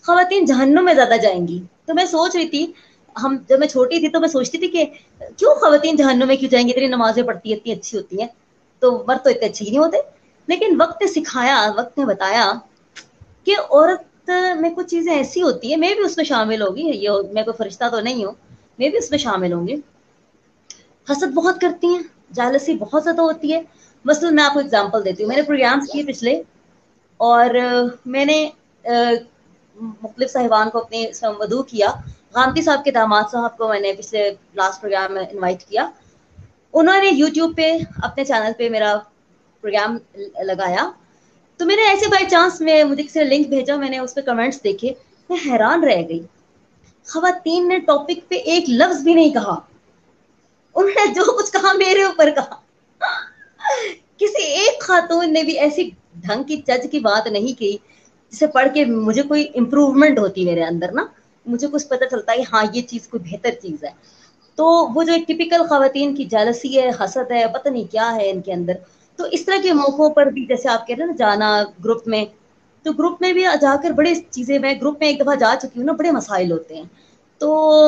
Speaker 2: خواتین جہنم میں زیادہ جائیں گی. تو میں سوچ رہی تھی, جب میں چھوٹی تھی تو میں سوچتی تھی کہ کیوں خواتین جہنم میں کیوں جائیں گی, اتنی نمازیں پڑھتی ہیں, اتنی اچھی ہوتی ہیں, تو مرد تو اتنے اچھے ہی نہیں ہوتے. لیکن وقت نے سکھایا, وقت نے بتایا کہ عورت میں کچھ چیزیں ایسی ہوتی ہیں, میں بھی اس میں شامل ہوگی, یہ میں کوئی فرشتہ تو نہیں ہوں, میں بھی اس میں شامل ہوں گی. حسد بہت کرتی ہیں, جالسی بہت زیادہ ہوتی ہے. مثلا میں آپ کو اگزامپل دیتی ہوں, میں نے پروگرامس کیے پچھلے, اور میں نے مختلف صاحبان کو اپنے مدعو کیا. غامدی صاحب کے داماد صاحب کو میں نے پچھلے لاسٹ پروگرام میں انوائٹ کیا. انہوں نے یوٹیوب پہ اپنے چینل پہ میرا پروگرام لگایا, تو میں نے ایسے بائی چانس میں مجھے کسی نے لنک بھیجا, میں نے اس پہ کمنٹس دیکھے, میں حیران رہ گئی. خواتین نے ٹاپک پہ ایک لفظ بھی نہیں کہا, انہوں نے جو کچھ کہا میرے اوپر کہا. کسی ایک خاتون نے بھی ایسی ڈھنگ کی چج کی بات نہیں کی جسے پڑھ کے مجھے کوئی امپروومنٹ ہوتی میرے اندر نا, مجھے کچھ پتہ چلتا ہے ہاں یہ چیز کوئی بہتر چیز ہے. تو وہ جو ایک ٹپیکل خواتین کی جالسی ہے, حسد ہے, پتہ نہیں کیا ہے ان کے اندر. تو اس طرح کے موقعوں پر بھی جیسے آپ کہہ رہے ہیں نا جانا گروپ میں, تو گروپ میں بھی جا کر بڑے چیزیں, میں گروپ میں ایک دفعہ جا چکی ہوں نا, بڑے مسائل ہوتے ہیں. تو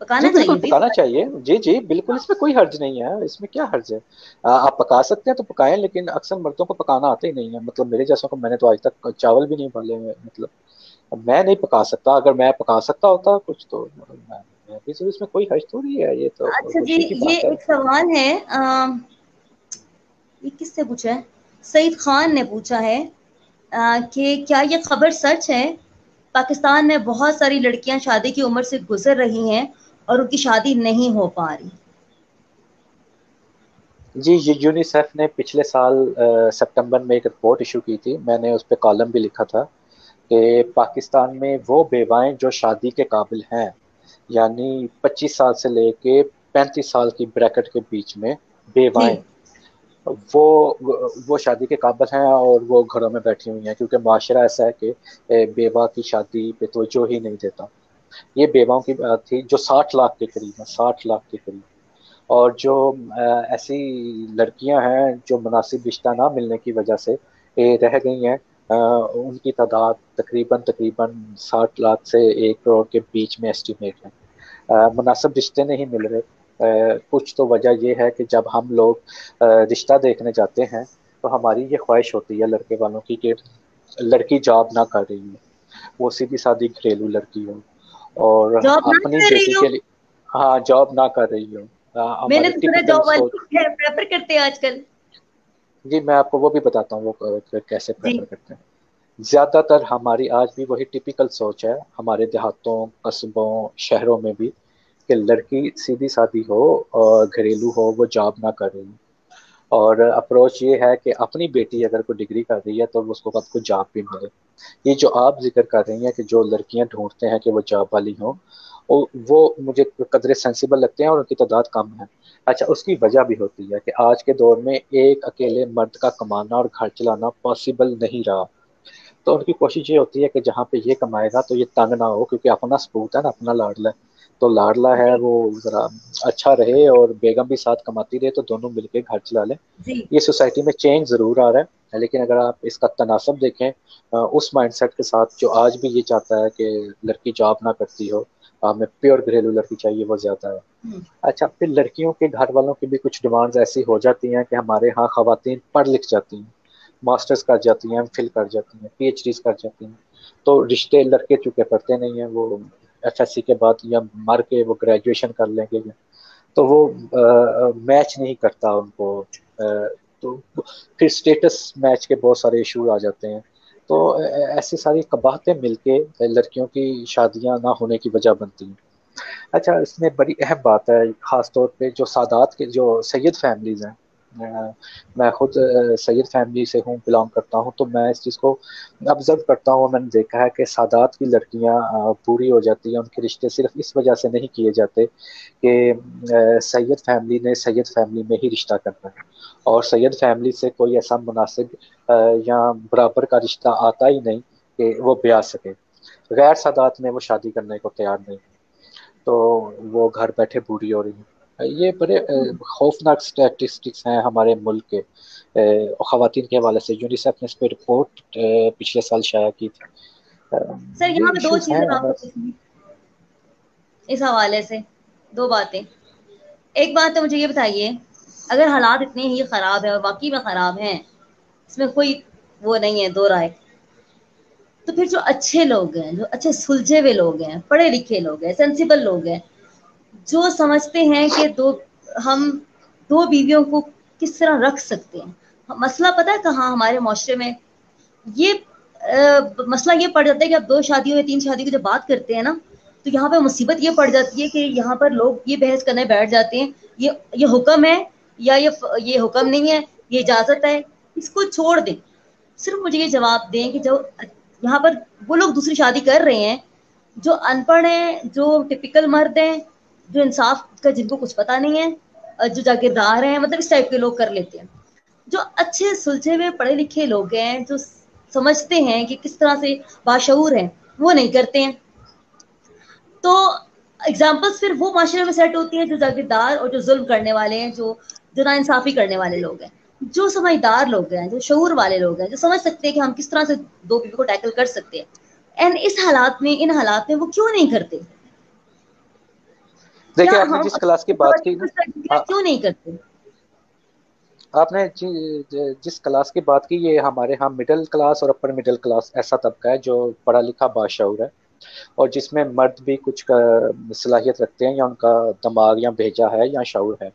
Speaker 2: پکانا
Speaker 1: جی بالکل
Speaker 2: چاہیے بھی.
Speaker 1: پکانا چاہیے، جی جی بالکل، اس میں کوئی حرج نہیں ہے، اس میں کیا حرج ہے؟ آپ پکا سکتے ہیں تو پکائیں، لیکن اکثر مردوں کو پکانا آتا ہی نہیں ہے، مطلب میرے جیسوں کو، میں نے تو آج تک چاول بھی نہیں ابالے ہوئے، مطلب میں نہیں پکا سکتا، اگر میں پکا سکتا ہوتا کچھ تو میں بھی، اس میں کوئی حرج تھوڑی ہے، یہ تو
Speaker 2: اچھا جی،
Speaker 1: خوشی کی
Speaker 2: یہ
Speaker 1: بات ہے۔
Speaker 2: ایک سوال ہے، یہ کس سے پوچھا ہے؟ سعید خان نے پوچھا ہے کہ کیا یہ خبر سچ ہے پاکستان میں بہت ساری لڑکیاں شادی کی عمر سے گزر رہی ہیں اور ان کی شادی نہیں ہو پا رہی؟
Speaker 1: جی، یہ یونیسیف نے پچھلے سال سپٹمبر میں ایک رپورٹ ایشو کی تھی، میں نے اس پہ کالم بھی لکھا تھا کہ پاکستان میں وہ بیوائیں جو شادی کے قابل ہیں، یعنی 25 سال سے لے کے 35 سال کی بریکٹ کے بیچ میں
Speaker 2: جی
Speaker 1: بیوائیں، وہ وہ شادی کے قابل ہیں اور وہ گھروں میں بیٹھی ہوئی ہیں، کیونکہ معاشرہ ایسا ہے کہ بیوہ کی شادی پہ توجہ ہی نہیں دیتا۔ یہ بیواؤں کی بات تھی جو 60 لاکھ کے قریب ہیں، 60 لاکھ کے قریب، اور جو ایسی لڑکیاں ہیں جو مناسب رشتہ نہ ملنے کی وجہ سے رہ گئی ہیں، ان کی تعداد تقریباً 60 لاکھ سے 1 کروڑ کے بیچ میں ایسٹیمیٹ ہے۔ مناسب رشتے نہیں مل رہے۔ کچھ تو وجہ یہ ہے کہ جب ہم لوگ رشتہ دیکھنے جاتے ہیں تو ہماری یہ خواہش ہوتی ہے لڑکے والوں کی کہ لڑکی جاب نہ کر رہی ہو، وہ سیدھی سادی گھریلو لڑکی ہو اور
Speaker 2: جاب نہ
Speaker 1: اپنی
Speaker 2: کر رہی
Speaker 1: بیٹی
Speaker 2: ہو؟
Speaker 1: کے لیے، ہاں جاب نہ کر رہی ہو،
Speaker 2: میں نے
Speaker 1: ہماری
Speaker 2: تو سنا
Speaker 1: ٹپیکل
Speaker 2: جاب
Speaker 1: سوچ۔
Speaker 2: والے پریفر کرتے ہیں آج کل.
Speaker 1: جی میں آپ کو وہ بھی بتاتا ہوں وہ کیسے
Speaker 2: جی
Speaker 1: پریفر کرتے ہیں۔ زیادہ تر ہماری آج بھی وہی ٹپیکل سوچ ہے ہمارے دیہاتوں، قصبوں، شہروں میں بھی، کہ لڑکی سیدھی سادی ہو اور گھریلو ہو، وہ جاب نہ کر رہی ہو، اور اپروچ یہ ہے کہ اپنی بیٹی اگر کوئی ڈگری کر رہی ہے تو اس کو بعد کو جاب بھی ملے۔ یہ جو آپ ذکر کر رہی ہیں کہ جو لڑکیاں ڈھونڈتے ہیں کہ وہ جاب والی ہوں، وہ مجھے قدرے سینسیبل لگتے ہیں اور ان کی تعداد کم ہے۔ اچھا، اس کی وجہ بھی ہوتی ہے کہ آج کے دور میں ایک اکیلے مرد کا کمانا اور گھر چلانا پاسبل نہیں رہا، تو ان کی کوشش یہ ہوتی ہے کہ جہاں پہ یہ کمائے گا تو یہ تنگ نہ ہو، کیونکہ اپنا سپوت ہے نا، اپنا لاڈلا ہے، تو لاڈلا ہے
Speaker 2: جی
Speaker 1: وہ ذرا اچھا رہے اور بیگم بھی ساتھ کماتی رہے، تو دونوں مل کے گھر چلا لیں۔
Speaker 2: جی
Speaker 1: یہ سوسائٹی میں چینج ضرور آ رہا ہے، لیکن اگر آپ اس کا تناسب دیکھیں اس مائنڈ سیٹ کے ساتھ جو آج بھی یہ چاہتا ہے کہ لڑکی جاب نہ کرتی ہو، ہمیں پیور گھریلو لڑکی چاہیے، وہ زیادہ ہے۔
Speaker 2: ہوں،
Speaker 1: اچھا، پھر لڑکیوں کے گھر والوں کی بھی کچھ ڈیمانڈز ایسی ہو جاتی ہیں کہ ہمارے ہاں خواتین پڑھ لکھ جاتی ہیں، ماسٹرز کر جاتی ہیں، ایم فل کر جاتی ہیں، پی ایچ ڈیز کر جاتی ہیں، تو رشتے لڑکے چونکہ پڑھتے نہیں ہیں، وہ ایف ایس سی کے بعد یا مر کے وہ گریجویشن کر لیں گے، تو وہ میچ نہیں کرتا ان کو، تو پھر اسٹیٹس میچ کے بہت سارے ایشو آ جاتے ہیں، تو ایسی ساری قباحتیں مل کے لڑکیوں کی شادیاں نہ ہونے کی وجہ بنتی ہیں۔ اچھا، اس میں بڑی اہم بات ہے، خاص طور پہ جو سادات کے جو سید فیملیز ہیں، میں خود سید فیملی سے ہوں، بلانگ کرتا ہوں، تو میں اس چیز کو آبزرو کرتا ہوں، میں نے دیکھا ہے کہ سادات کی لڑکیاں پوری ہو جاتی ہیں، ان کے رشتے صرف اس وجہ سے نہیں کیے جاتے کہ سید فیملی نے سید فیملی میں ہی رشتہ کرنا ہے، اور سید فیملی سے کوئی ایسا مناسب یا برابر کا رشتہ آتا ہی نہیں کہ وہ بیاہ سکے، غیر سادات میں وہ شادی کرنے کو تیار نہیں، تو وہ گھر بیٹھے بوڑھی ہو رہی ہیں۔ یہ بڑے خوفناک اسٹیٹسٹکس ہیں ہمارے ملک کے خواتین کے حوالے سے، یونیسیف نے اس پہ رپورٹ پچھلے سال شائع کی تھی۔
Speaker 2: سر
Speaker 1: یہ
Speaker 2: یہاں پہ دو
Speaker 1: ایشوز ہیں
Speaker 2: چیزیں آپ
Speaker 1: ہمیں۔
Speaker 2: کو پوچھنی اس حوالے سے، دو باتیں. ایک بات تو مجھے یہ بتائیے، اگر حالات اتنے ہی خراب ہیں اور واقعی میں خراب ہیں، اس میں کوئی وہ نہیں ہے دو رائے، تو پھر جو اچھے لوگ ہیں، جو اچھے سلجھے ہوئے لوگ ہیں، پڑھے لکھے لوگ ہیں، سینسیبل لوگ ہیں، جو سمجھتے ہیں کہ ہم دو بیویوں کو کس طرح رکھ سکتے ہیں. مسئلہ پتہ ہے کہاں ہمارے معاشرے میں یہ مسئلہ یہ پڑ جاتا ہے کہ اب دو شادیوں یا تین شادیوں کی جب بات کرتے ہیں نا، تو یہاں پہ مصیبت یہ پڑ جاتی ہے کہ یہاں پر لوگ یہ بحث کرنے بیٹھ جاتے ہیں، یہ حکم ہے یا یہ حکم نہیں ہے، یہ اجازت ہے، اس کو چھوڑ دیں. صرف مجھے یہ جواب دیں کہ جو یہاں پر وہ لوگ دوسری شادی کر رہے ہیں، جو ان پڑھ ہیں، جو ٹپیکل مرد ہیں، جو انصاف کا جن کو کچھ پتا نہیں ہے، جو جاگیردار ہیں، مطلب اس ٹائپ کے لوگ کر لیتے ہیں. جو اچھے سلجھے ہوئے پڑھے لکھے لوگ ہیں، جو سمجھتے ہیں کہ کس طرح سے باشعور ہیں، وہ نہیں کرتے ہیں. تو اگزامپلس پھر وہ معاشرے میں سیٹ ہوتی ہیں جو جاگیردار اور جو ظلم کرنے والے ہیں، جو نا انصافی کرنے والے لوگ ہیں. جو سمجھدار لوگ ہیں، جو شعور والے لوگ ہیں، جو سمجھ سکتے ہیں کہ ہم کس طرح سے دو بیوی کو ٹیکل کر سکتے ہیں، اینڈ اس حالات میں، ان حالات میں وہ کیوں نہیں کرتے؟
Speaker 1: دیکھیں آپ نے جس کلاس کی بات کی نا،
Speaker 2: کیوں نہیں کرتے؟
Speaker 1: آپ نے جس کلاس کی بات کی، یہ ہمارے ہاں مڈل کلاس اور اپر مڈل کلاس ایسا طبقہ ہے جو پڑھا لکھا باشعور ہے، اور جس میں مرد بھی کچھ صلاحیت رکھتے ہیں، یا ان کا دماغ یا بھیجا ہے یا شعور ہے۔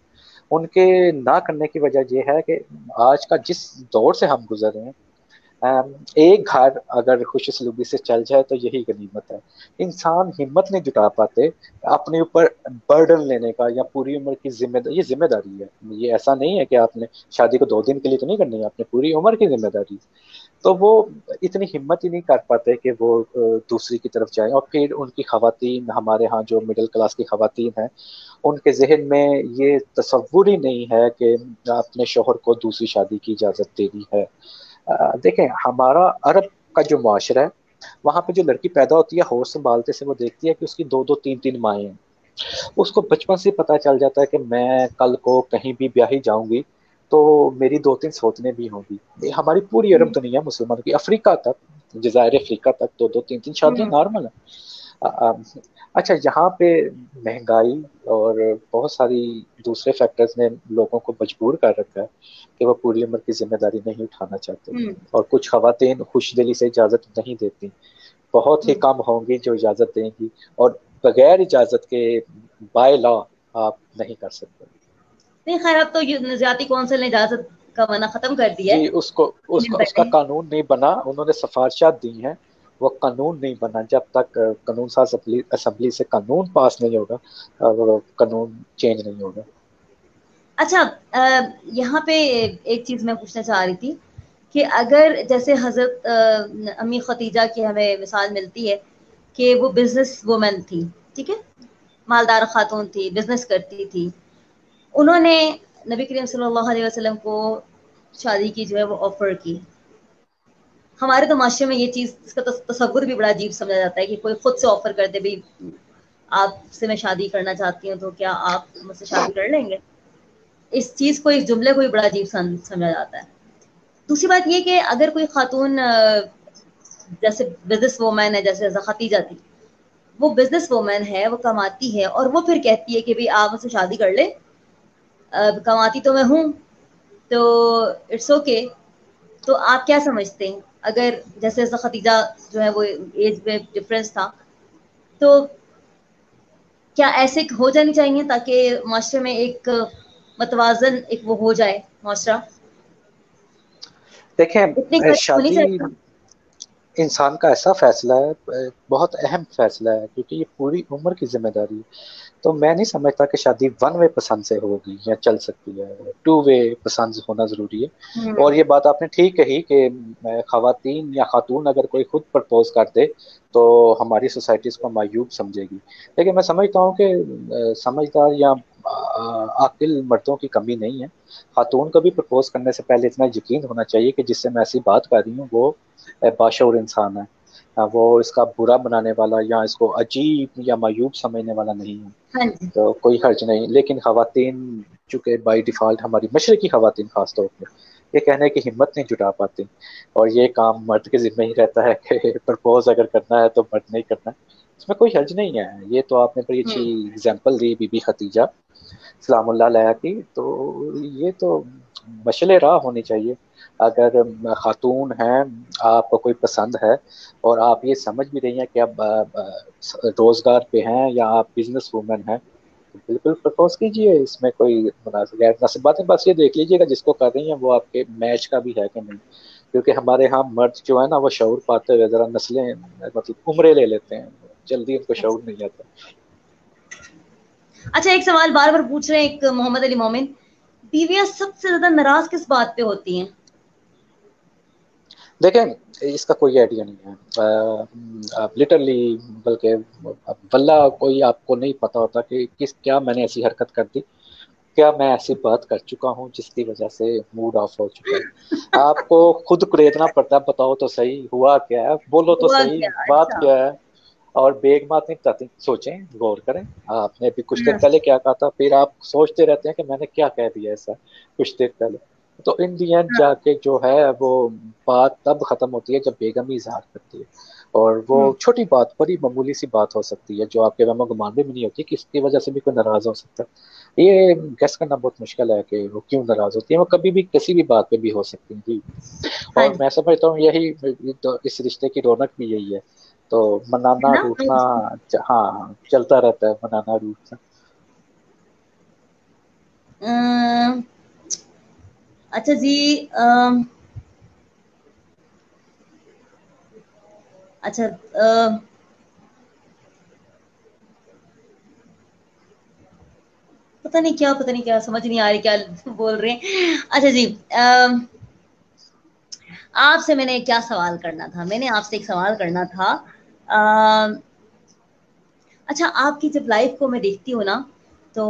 Speaker 1: ان کے نہ کرنے کی وجہ یہ ہے کہ آج کا جس دور سے ہم گزر رہے ہیں، ایک گھر اگر خوش اسلوبی سے چل جائے تو یہی غنیمت ہے۔ انسان ہمت نہیں جٹا پاتے اپنے اوپر برڈن لینے کا، یا پوری عمر کی یہ ذمہ داری ہے۔ یہ ایسا نہیں ہے کہ آپ نے شادی کو 2 دن کے لیے تو نہیں کرنی ہے، آپ نے پوری عمر کی ذمہ داری، تو وہ اتنی ہمت ہی نہیں کر پاتے کہ وہ دوسری کی طرف جائیں۔ اور پھر ان کی خواتین، ہمارے ہاں جو مڈل کلاس کی خواتین ہیں، ان کے ذہن میں یہ تصور ہی نہیں ہے کہ اپنے شوہر کو دوسری شادی کی اجازت دینی ہے۔ دیکھیں ہمارا عرب کا جو معاشرہ ہے، وہاں پہ جو لڑکی پیدا ہوتی ہے، ہوش سنبھالتے سے وہ دیکھتی ہے کہ اس کی 2 2 3 3 مائیں ہیں۔ اس کو بچپن سے پتا چل جاتا ہے کہ میں کل کو کہیں بھی بیاہی جاؤں گی تو میری 2 3 سوتنے بھی ہوں گی۔ ہماری پوری عرب دنیا مسلمان کی، افریقہ تک، جزائر افریقہ تک 2 2 3 3 شادیاں نارمل ہیں۔ اچھا، یہاں پہ مہنگائی اور بہت ساری دوسرے فیکٹرز نے لوگوں کو مجبور کر رکھا ہے کہ وہ پوری عمر کی ذمہ داری نہیں اٹھانا چاہتے، اور کچھ خواتین خوش دلی سے اجازت نہیں دیتی، بہت ہی کم ہوں گی جو اجازت دیں گی، اور بغیر اجازت کے بائی لا آپ نہیں کر سکتے۔
Speaker 2: نہیں خیر، اب تو نظریاتی کونسل نے اجازت کا منع ختم کر دیا
Speaker 1: جی،
Speaker 2: ہے
Speaker 1: اس کا قانون نہیں بنا، انہوں نے سفارشات دی ہیں، وہ قانون نہیں بنا۔ جب تک قانون ساز اسمبلی سے قانون پاس نہیں ہوگا، وہ قانون چینج نہیں ہوگا۔
Speaker 2: اچھا، یہاں پہ ایک چیز میں پوچھنا چاہ رہی تھی کہ اگر جیسے حضرت امی خدیجہ کی ہمیں مثال ملتی ہے کہ وہ بزنس وومن تھی، ٹھیک ہے، مالدار خاتون تھی، بزنس کرتی تھی، انہوں نے نبی کریم صلی اللہ علیہ وسلم کو شادی کی جو ہے وہ آفر کی۔ ہمارے تو معاشرے میں یہ چیز، اس کا تصور بھی بڑا عجیب سمجھا جاتا ہے کہ کوئی خود سے آفر کر دے، بھائی آپ سے میں شادی کرنا چاہتی ہوں تو کیا آپ مجھ سے شادی کر لیں گے؟ اس چیز کو، اس جملے کو بھی بڑا عجیب سمجھا جاتا ہے۔ دوسری بات یہ کہ اگر کوئی خاتون جیسے بزنس وومین ہے، جیسے خدیجہ تھی، وہ بزنس وومین ہے، وہ کماتی ہے، اور وہ پھر کہتی ہے کہ بھائی آپ مجھ سے شادی کر لیں، کماتی تو میں ہوں، تو اٹس اوکے۔ تو آپ کیا سمجھتے ہیں، اگر جیسے خدیجہ جو ہے وہ ایج میں ڈفرینس تھا، تو کیا ایسے ہو جانی چاہیے تاکہ معاشرے میں ایک متوازن ایک وہ ہو جائے معاشرہ؟ اتنی
Speaker 1: دیکھیں
Speaker 2: غریب ہونی
Speaker 1: شادی
Speaker 2: چاہیے؟
Speaker 1: انسان کا ایسا فیصلہ ہے، بہت اہم فیصلہ ہے، کیونکہ یہ پوری عمر کی ذمہ داری ہے۔ تو میں نہیں سمجھتا کہ شادی 1 وے پسند سے ہوگی یا چل سکتی ہے، 2 وے پسند ہونا ضروری ہے۔ اور یہ بات آپ نے ٹھیک کہی کہ خواتین یا خاتون اگر کوئی خود پرپوز کر دے تو ہماری سوسائٹی اس کو معیوب سمجھے گی، لیکن میں سمجھتا ہوں کہ سمجھدار یا عاقل مردوں کی کمی نہیں ہے۔ خاتون کو بھی پرپوز کرنے سے پہلے اتنا یقین ہونا چاہیے کہ جس سے میں ایسی بات کر رہی ہوں وہ باشعور انسان ہے، وہ اس کا برا بنانے والا یا اس کو عجیب یا معیوب سمجھنے والا نہیں ہے،
Speaker 2: ہاں جی،
Speaker 1: تو کوئی حرج نہیں۔ لیکن خواتین چونکہ بائی ڈیفالٹ، ہماری مشرقی خواتین خاص طور پہ، یہ کہنے کی ہمت نہیں جٹا پاتی، اور یہ کام مرد کے ذمہ ہی رہتا ہے کہ پرپوز اگر کرنا ہے تو مرد نہیں کرنا، اس میں کوئی حرج نہیں ہے۔ یہ تو آپ نے بڑی اچھی اگزامپل دی بی بی خدیجہ سلام اللہ علیہ کی، تو یہ تو مشعل راہ ہونی چاہیے۔ اگر خاتون ہیں، آپ کو کوئی پسند ہے اور آپ یہ سمجھ بھی رہی ہیں کہ اب روزگار پہ ہیں یا آپ بزنس وومن ہیں، تو بالکل پرپوز کیجئے، اس میں کوئی غیر مناسب بات ہے۔ بس یہ دیکھ لیجئے گا جس کو کر رہی ہیں وہ آپ کے میچ کا بھی ہے کہ نہیں، کیونکہ ہمارے ہاں مرد جو ہے نا وہ شعور پاتے ہوئے ذرا نسلیں مطلب عمرے لے لیتے ہیں، جلدی ان کو شعور نہیں آتا۔
Speaker 2: اچھا ایک سوال بار بار پوچھ رہے ہیں ایک محمد علی مومن، بیویاں سب سے زیادہ ناراض کس بات پہ ہوتی ہیں؟
Speaker 1: دیکھیں اس کا کوئی آئیڈیا نہیں ہے لٹرلی، بلکہ واللہ کوئی آپ کو نہیں پتا ہوتا کہ کیا میں نے ایسی حرکت کر دی، کیا میں ایسی بات کر چکا ہوں جس کی وجہ سے موڈ آف ہو چکا ہے۔ آپ کو خود کریدنا پڑتا ہے، بتاؤ تو صحیح ہوا کیا ہے، بولو تو
Speaker 2: ہوا
Speaker 1: صحیح
Speaker 2: کیا؟
Speaker 1: بات
Speaker 2: اچھا،
Speaker 1: کیا ہے، اور بے بات نہیں بتاتی۔ سوچیں، غور کریں، آپ نے بھی کچھ دیر پہلے کیا کہا تھا، پھر آپ سوچتے رہتے ہیں کہ میں نے کیا کہہ دیا ایسا کچھ دیر پہلے۔ تو ان دی اینڈ جا کے جو ہے وہ بات تب ختم ہوتی ہے جب بیگم ہی اظہار کرتی ہے، اور وہ چھوٹی بات، بڑی معمولی سی بات ہو سکتی ہے جو آپ کے وہم و گمان میں بھی نہیں ہوتی کہ اس کی وجہ سے بھی کوئی ناراض ہو سکتا ہے۔ یہ گیس کرنا بہت مشکل ہے کہ وہ کیوں ناراض ہوتی ہے، وہ کبھی بھی کسی بھی بات پہ بھی ہو سکتی ہیں جی۔
Speaker 2: ہاں
Speaker 1: اور
Speaker 2: جی،
Speaker 1: میں سمجھتا ہوں یہی تو اس رشتے کی رونق بھی یہی ہے، تو
Speaker 2: ہے
Speaker 1: منانا
Speaker 2: نا؟
Speaker 1: روٹنا ہاں چلتا رہتا ہے، منانا روٹنا۔
Speaker 2: اچھا جی، اچھا پتہ نہیں کیا سمجھ نہیں آ رہی کیا بول رہے ہیں۔ اچھا جی، آپ سے میں نے کیا سوال کرنا تھا، میں نے آپ سے ایک سوال کرنا تھا۔ اچھا، آپ کی جب لائف کو میں دیکھتی ہوں نا، تو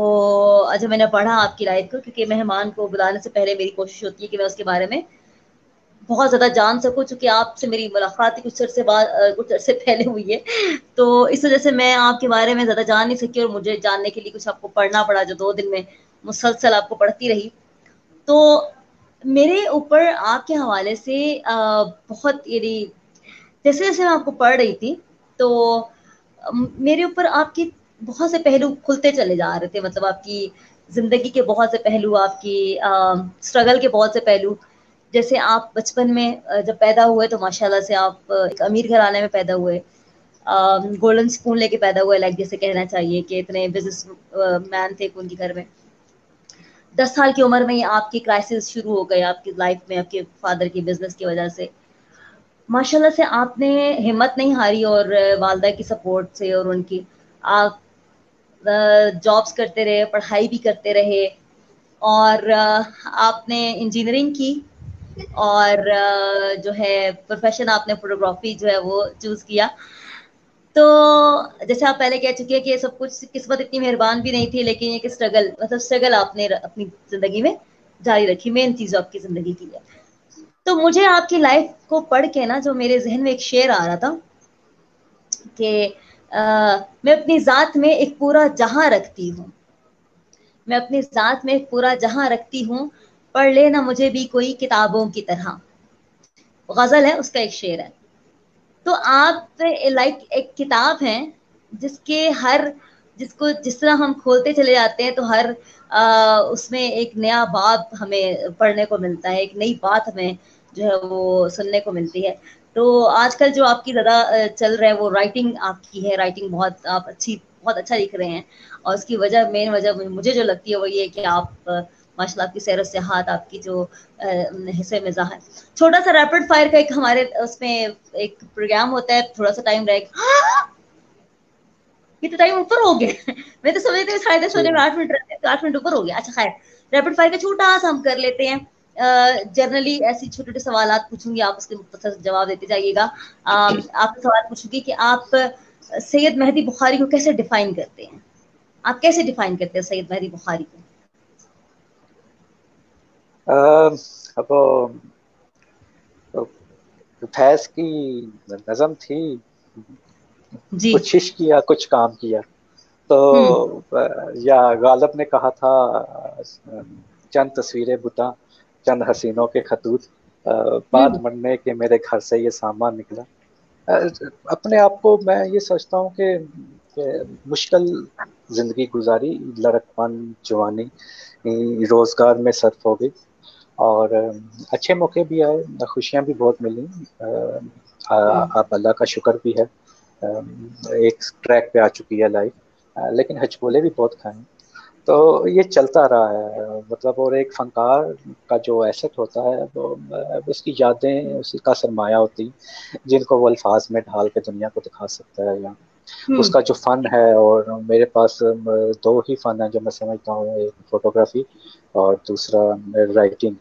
Speaker 2: اچھا میں نے پڑھا آپ کی لائف کو، کیونکہ مہمان کو بلانے سے پہلے میری کوشش ہوتی ہے کہ میں اس کے بارے میں بہت زیادہ جان سکوں، چونکہ آپ سے میری ملاقات ہی کچھ عرصے پہلے ہوئی ہے، تو اس وجہ سے میں آپ کے بارے میں زیادہ جان نہیں سکی، اور مجھے جاننے کے لیے کچھ آپ کو پڑھنا پڑا، جو 2 دن میں مسلسل آپ کو پڑھتی رہی۔ تو میرے اوپر آپ کے حوالے سے بہت، یعنی جیسے جیسے میں آپ کو پڑھ رہی تھی تو میرے اوپر آپ کی بہت سے پہلو کھلتے چلے جا رہے تھے، مطلب آپ کی زندگی کے بہت سے پہلو، آپ کی اسٹرگل کے بہت سے پہلو۔ جیسے آپ بچپن میں جب پیدا ہوئے تو ماشاءاللہ سے آپ ایک امیر گھرانے میں پیدا ہوئے، گولڈن اسپون لے کے پیدا ہوئے، لائک جیسے کہنا چاہیے کہ اتنے بزنس مین تھے ان کے گھر میں۔ 10 سال کی عمر میں ہی آپ کی کرائسس شروع ہو گئے آپ کی لائف میں، آپ کے فادر کی بزنس کی وجہ سے۔ ماشاءاللہ سے آپ نے ہمت نہیں ہاری، اور والدہ کی سپورٹ سے اور ان کی آپ جابس کرتے رہے، پڑھائی بھی کرتے رہے، اور آپ نے انجینئرنگ کی، اور جو ہے پروفیشن آپ نے فوٹوگرافی جو ہے وہ چوز کیا۔ تو جیسے آپ پہلے کہہ چکے ہیں کہ سب کچھ قسمت اتنی مہربان بھی نہیں تھی، لیکن یہ اسٹرگل آپ نے اپنی زندگی میں جاری رکھی، مین چیز آپ کی زندگی کی ہے۔ تو مجھے آپ کی لائف کو پڑھ کے نا، جو میرے ذہن میں ایک شعر آ رہا تھا کہ میں اپنی ذات میں ایک پورا جہاں رکھتی ہوں، میں اپنی ذات میں ایک پورا جہاں رکھتی ہوں، پڑھ لینا مجھے بھی کوئی کتابوں کی طرح۔ غزل ہے، اس کا ایک شعر ہے۔ تو آپ لائک ایک کتاب ہیں جس کے جس کو جس طرح ہم کھولتے چلے جاتے ہیں تو ہر اس میں ایک نیا باب ہمیں پڑھنے کو ملتا ہے، ایک نئی بات ہمیں جو ہے وہ سننے کو ملتی ہے۔ تو آج کل جو آپ کی زیادہ چل رہا ہے وہ رائٹنگ آپ کی ہے، رائٹنگ بہت آپ بہت اچھا لکھ رہے ہیں، اور اس کی مین وجہ مجھے جو لگتی ہے وہ یہ کہ آپ ماشاء اللہ آپ کی سیر و سیاحت، آپ کی جو حصے مزاح ہے۔ چھوٹا سا ریپڈ فائر کا ایک ہمارے اس میں ایک پروگرام ہوتا ہے، تھوڑا سا ٹائم رہے گا۔ یہ تو ٹائم اوپر ہو گیا، میں تو سمجھ رہی تھی 10:30
Speaker 1: جی
Speaker 2: بجے میں 8 منٹ رہتے ہیں، تو 8 منٹ اوپر ہو گیا۔ اچھا خیر، ریپڈ فائر کا چھوٹا سا ہم کر لیتے ہیں۔ جنرلی ایسی چھوٹے چھوٹے سوالات پوچھوں گی، آپ اس کے مختصر جواب دیتے جائیے گا۔ آپ سے سوال پوچھوں گی کہ آپ سید مہدی بخاری کو کیسے ڈیفائن کرتے ہیں؟ آپ کیسے ڈیفائن کرتے ہیں سید مہدی بخاری کو؟
Speaker 1: اب فیض کی نظم تھی،
Speaker 2: جی،
Speaker 1: کچھ عشق کیا کچھ کام کیا، تو یا غالب نے کہا تھا چند تصویریں بتاں، چند حسینوں کے خطوط، بات مننے کے میرے گھر سے یہ سامان نکلا۔ اپنے آپ کو میں یہ سوچتا ہوں کہ مشکل زندگی گزاری، لڑک پن جوانی روزگار میں صرف ہو گئی، اور اچھے موقع بھی آئے، خوشیاں بھی بہت ملی، آپ اللہ کا شکر بھی ہے، ایک ٹریک پہ آ چکی ہے لائف، لیکن ہچکولے بھی بہت کھائے، تو یہ چلتا رہا ہے مطلب۔ اور ایک فنکار کا جو ایسٹ ہوتا ہے وہ اس کی یادیں اسی کا سرمایہ ہوتی، جن کو وہ الفاظ میں ڈھال کے دنیا کو دکھا سکتا ہے، یا اس کا جو فن ہے۔ اور میرے پاس 2 ہی فن ہیں جو میں سمجھتا ہوں، ایک فوٹوگرافی اور دوسرا رائٹنگ۔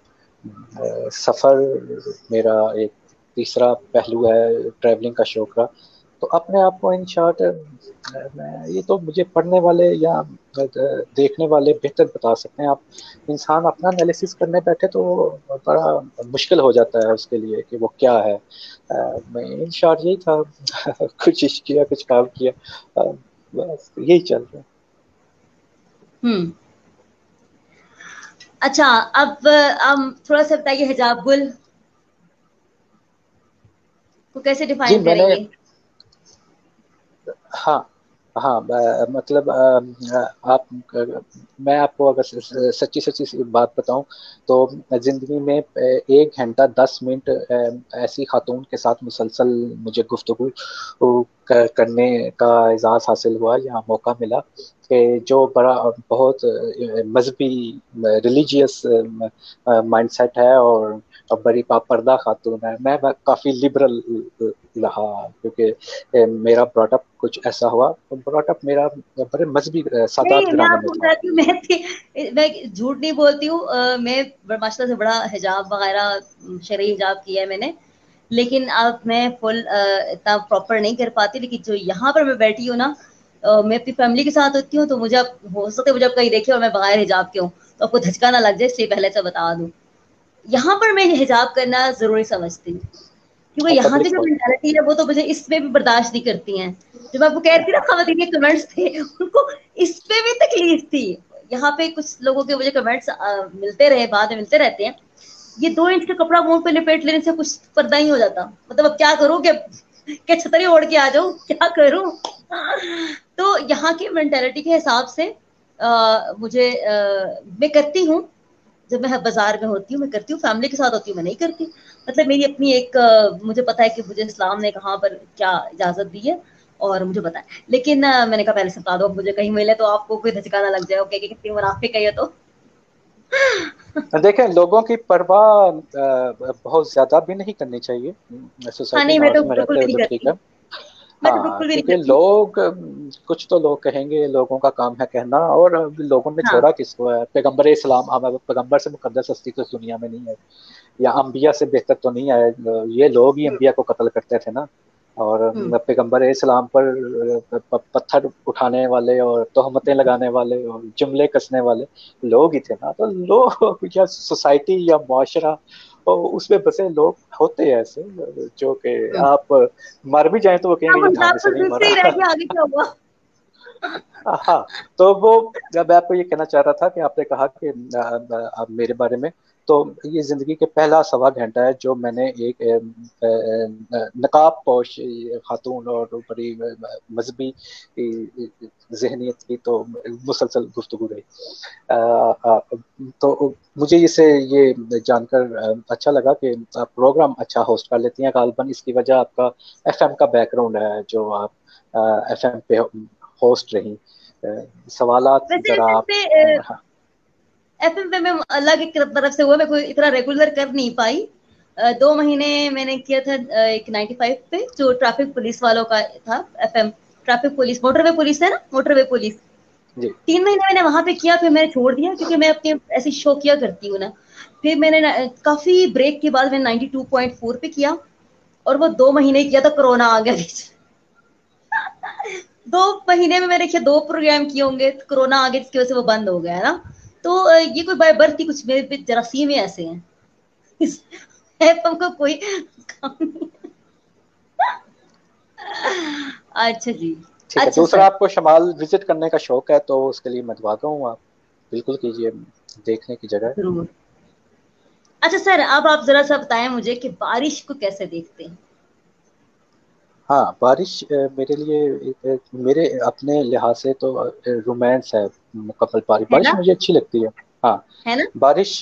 Speaker 1: سفر میرا ایک تیسرا پہلو ہے، ٹریولنگ کا شوق رہا۔ تو اپنے آپ کو ان شارٹ، یہ تو مجھے پڑھنے والے یا دیکھنے والے بہتر بتا سکتے ہیں، آپ انسان اپنا انالیسس کرنے بیٹھے تو بڑا مشکل ہو جاتا ہے اس کے لیے کہ وہ کیا ہے۔ میں ان شارٹ یہی تھا، کچھ عشق کیا کچھ کام کیا، بس یہی چل رہا ہے۔
Speaker 2: ہوں۔ اچھا اب تھوڑا سا بتائیے حجاب گل کو کیسے
Speaker 1: جی
Speaker 2: ڈیفائن
Speaker 1: میں
Speaker 2: کریں
Speaker 1: نے،
Speaker 2: گے؟
Speaker 1: ہاں ہاں مطلب آپ، میں آپ کو اگر سچی سچی بات بتاؤں تو زندگی میں 1 گھنٹہ 10 منٹ ایسی خاتون کے ساتھ مسلسل مجھے گفتگو کرنے کا اعزاز حاصل ہوا، یہاں موقع ملا کہ جو بڑا بہت مذہبی ریلیجیس مائنڈ سیٹ ہے اور بڑی پردہ خاتون ہے. میں کافی لبرل رہا کیونکہ میرا براٹ اپ کچھ ایسا ہوا، براٹ اپ میرا بڑے مذہبی سادات
Speaker 2: نہیں میں
Speaker 1: گھرانے
Speaker 2: آپ
Speaker 1: میں
Speaker 2: کو
Speaker 1: تھا.
Speaker 2: بتاتی ہوں، میں جھوٹ نہیں بولتی ہوں، میں ماشاء اللہ سے بڑا حجاب وغیرہ شرعی حجاب کیا ہے میں نے، لیکن اب میں فل اتنا پراپر نہیں کر پاتی. لیکن جو یہاں پر میں بیٹھی ہوں نا، میں اپنی فیملی کے ساتھ ہوتی ہوں تو مجھے اب ہو سکتا ہے مجھے اب کہیں دیکھے اور میں بغیر حجاب کے ہوں تو آپ کو دھچکا نہ لگ جائے، اس لیے پہلے سے بتا دوں. یہاں پر میں حجاب کرنا ضروری سمجھتی ہوں کیونکہ
Speaker 1: اور
Speaker 2: یہاں کی
Speaker 1: پبلک
Speaker 2: جو
Speaker 1: ہال.
Speaker 2: مینٹالٹی ہے وہ تو مجھے اس پہ بھی برداشت نہیں کرتی ہیں. جو میں آپ کو کہہ رہی تھی نا خواتین کے کمنٹس تھے، ان کو اس پہ بھی تکلیف تھی. یہاں پہ کچھ لوگوں کے مجھے کمنٹس ملتے رہے، بعد میں ملتے رہتے ہیں، یہ 2 انچ کا کپڑا منہ پہ لپیٹ لینے سے کچھ پردہ ہی ہو جاتا. مطلب اب کیا کروں کہ چھتری اوڑھ کے آ جاؤں، کیا کروں. تو یہاں کی مینٹالٹی کے حساب سے مجھے میں کرتی ہوں. جب میں بازار میں ہوتی ہوں میں کرتی ہوں، فیملی کے ساتھ ہوتی ہوں میں نہیں کرتی. مطلب میری اپنی ایک مجھے پتا ہے کہ مجھے اسلام نے کہاں پر کیا اجازت دی ہے اور مجھے پتا ہے. لیکن میں نے کہا پہلے سے بتا دو، مجھے کہیں ملے تو آپ کو کوئی دھچکا نہ لگ جائے کہ کتنی منافق ہے یہ تو.
Speaker 1: دیکھیں لوگوں کی پرواہ بہت زیادہ بھی نہیں کرنی چاہیے.
Speaker 2: ہاں
Speaker 1: سوسائٹی
Speaker 2: نہیں میں تو
Speaker 1: نارتھ میں
Speaker 2: بالکل
Speaker 1: رہتے
Speaker 2: بھی
Speaker 1: ہو تو
Speaker 2: نہیں
Speaker 1: ٹھیک
Speaker 2: کرتی،
Speaker 1: ہے.
Speaker 2: میں تو
Speaker 1: ہاں
Speaker 2: بالکل بھی نہیں
Speaker 1: کیونکہ
Speaker 2: کرتی.
Speaker 1: لوگ، کچھ تو لوگ کہیں گے، لوگوں کا کام ہے کہنا، اور لوگوں نے
Speaker 2: ہاں
Speaker 1: چھوڑا کس کو ہے؟ پیغمبر اسلام، ہمیں پیغمبر سے مقدس ہستی تو دنیا میں نہیں ہے، یا انبیاء سے بہتر تو نہیں آئے. یہ لوگ ہی انبیاء کو قتل کرتے تھے نا. اور پیغمبر اسلام پر پتھر اٹھانے والے اور تہمتیں لگانے والے اور جملے کسنے والے لوگ ہی تھے نا. تو لوگ یا سوسائٹی یا معاشرہ اس میں بسے لوگ ہوتے ہیں ایسے جو کہ آپ مر بھی جائیں تو وہ کہیں گے یہ دھاگے
Speaker 2: آپ
Speaker 1: سے
Speaker 2: تو
Speaker 1: نہیں
Speaker 2: دل سے ہی رہ
Speaker 1: مرا.
Speaker 2: گیا، آگے کیا ہوا؟
Speaker 1: ہاں تو وہ، میں آپ کو یہ کہنا چاہ رہا تھا کہ آپ نے کہا کہ میرے بارے میں، تو یہ زندگی کے پہلا 1.25 گھنٹہ ہے جو میں نے ایک نقاب پوش خاتون اور بڑی مذہبی ذہنیت کی تو مسلسل گفتگو رہی. تو مجھے اسے یہ جان کر اچھا لگا کہ آپ پروگرام اچھا ہوسٹ کر لیتی ہیں غالباً. اس کی وجہ آپ کا ایف ایم کا بیک گراؤنڈ ہے جو آپ ایف ایم پہ ہوسٹ رہی. سوالات
Speaker 2: ویسے
Speaker 1: ذرا آپ،
Speaker 2: ایف ایم پہ میں اللہ کی طرف سے ہوا، میں کوئی اتنا ریگولر کر نہیں پائی. 2 مہینے میں نے کیا تھا ایک 95 پہ جو ٹریفک پولیس والوں کا تھا F M. Traffic police motorway police ہے نا، موٹر وے پولیس.
Speaker 1: جی
Speaker 2: 3 مہینے میں نے وہاں پہ کیا، پھر میں نے چھوڑ دیا کیونکہ میں اپنے ایسی شو کیا کرتی ہوں نا. پھر میں نے کافی بریک کے بعد میں 92.4 پہ کیا، اور وہ 2 مہینے کیا تو کرونا آ گیا بیچ. 2 مہینے میں نے کیا 2 پروگرام کیے ہوں گے، کرونا آ گیا جس کی وجہ سے وہ بند ہو گیا ہے نا. تو یہ کوئی بائی برتھ ہی کچھ میرے پہ جراثیم ایسے ہیں، تم کو کوئی کام نہیں. اچھا جی.
Speaker 1: ٹھیک ہے.
Speaker 2: اچھا
Speaker 1: دوسرا،
Speaker 2: سر،
Speaker 1: آپ کو شمال وزٹ کرنے کا شوق ہے تو اس کے لیے میں دعاتا ہوں، آپ بالکل کیجیے، دیکھنے کی جگہ ہے.
Speaker 2: ضرور. اچھا سر، اب آپ ذرا سا بتائیں مجھے کہ بارش کو کیسے دیکھتے ہیں؟
Speaker 1: ہاں بارش میرے لیے میرے اپنے لحاظ سے تو رومانس ہے مکمل.
Speaker 2: ہے
Speaker 1: بارش
Speaker 2: نا،
Speaker 1: مجھے اچھی لگتی ہے. ہاں
Speaker 2: ہے نا.
Speaker 1: بارش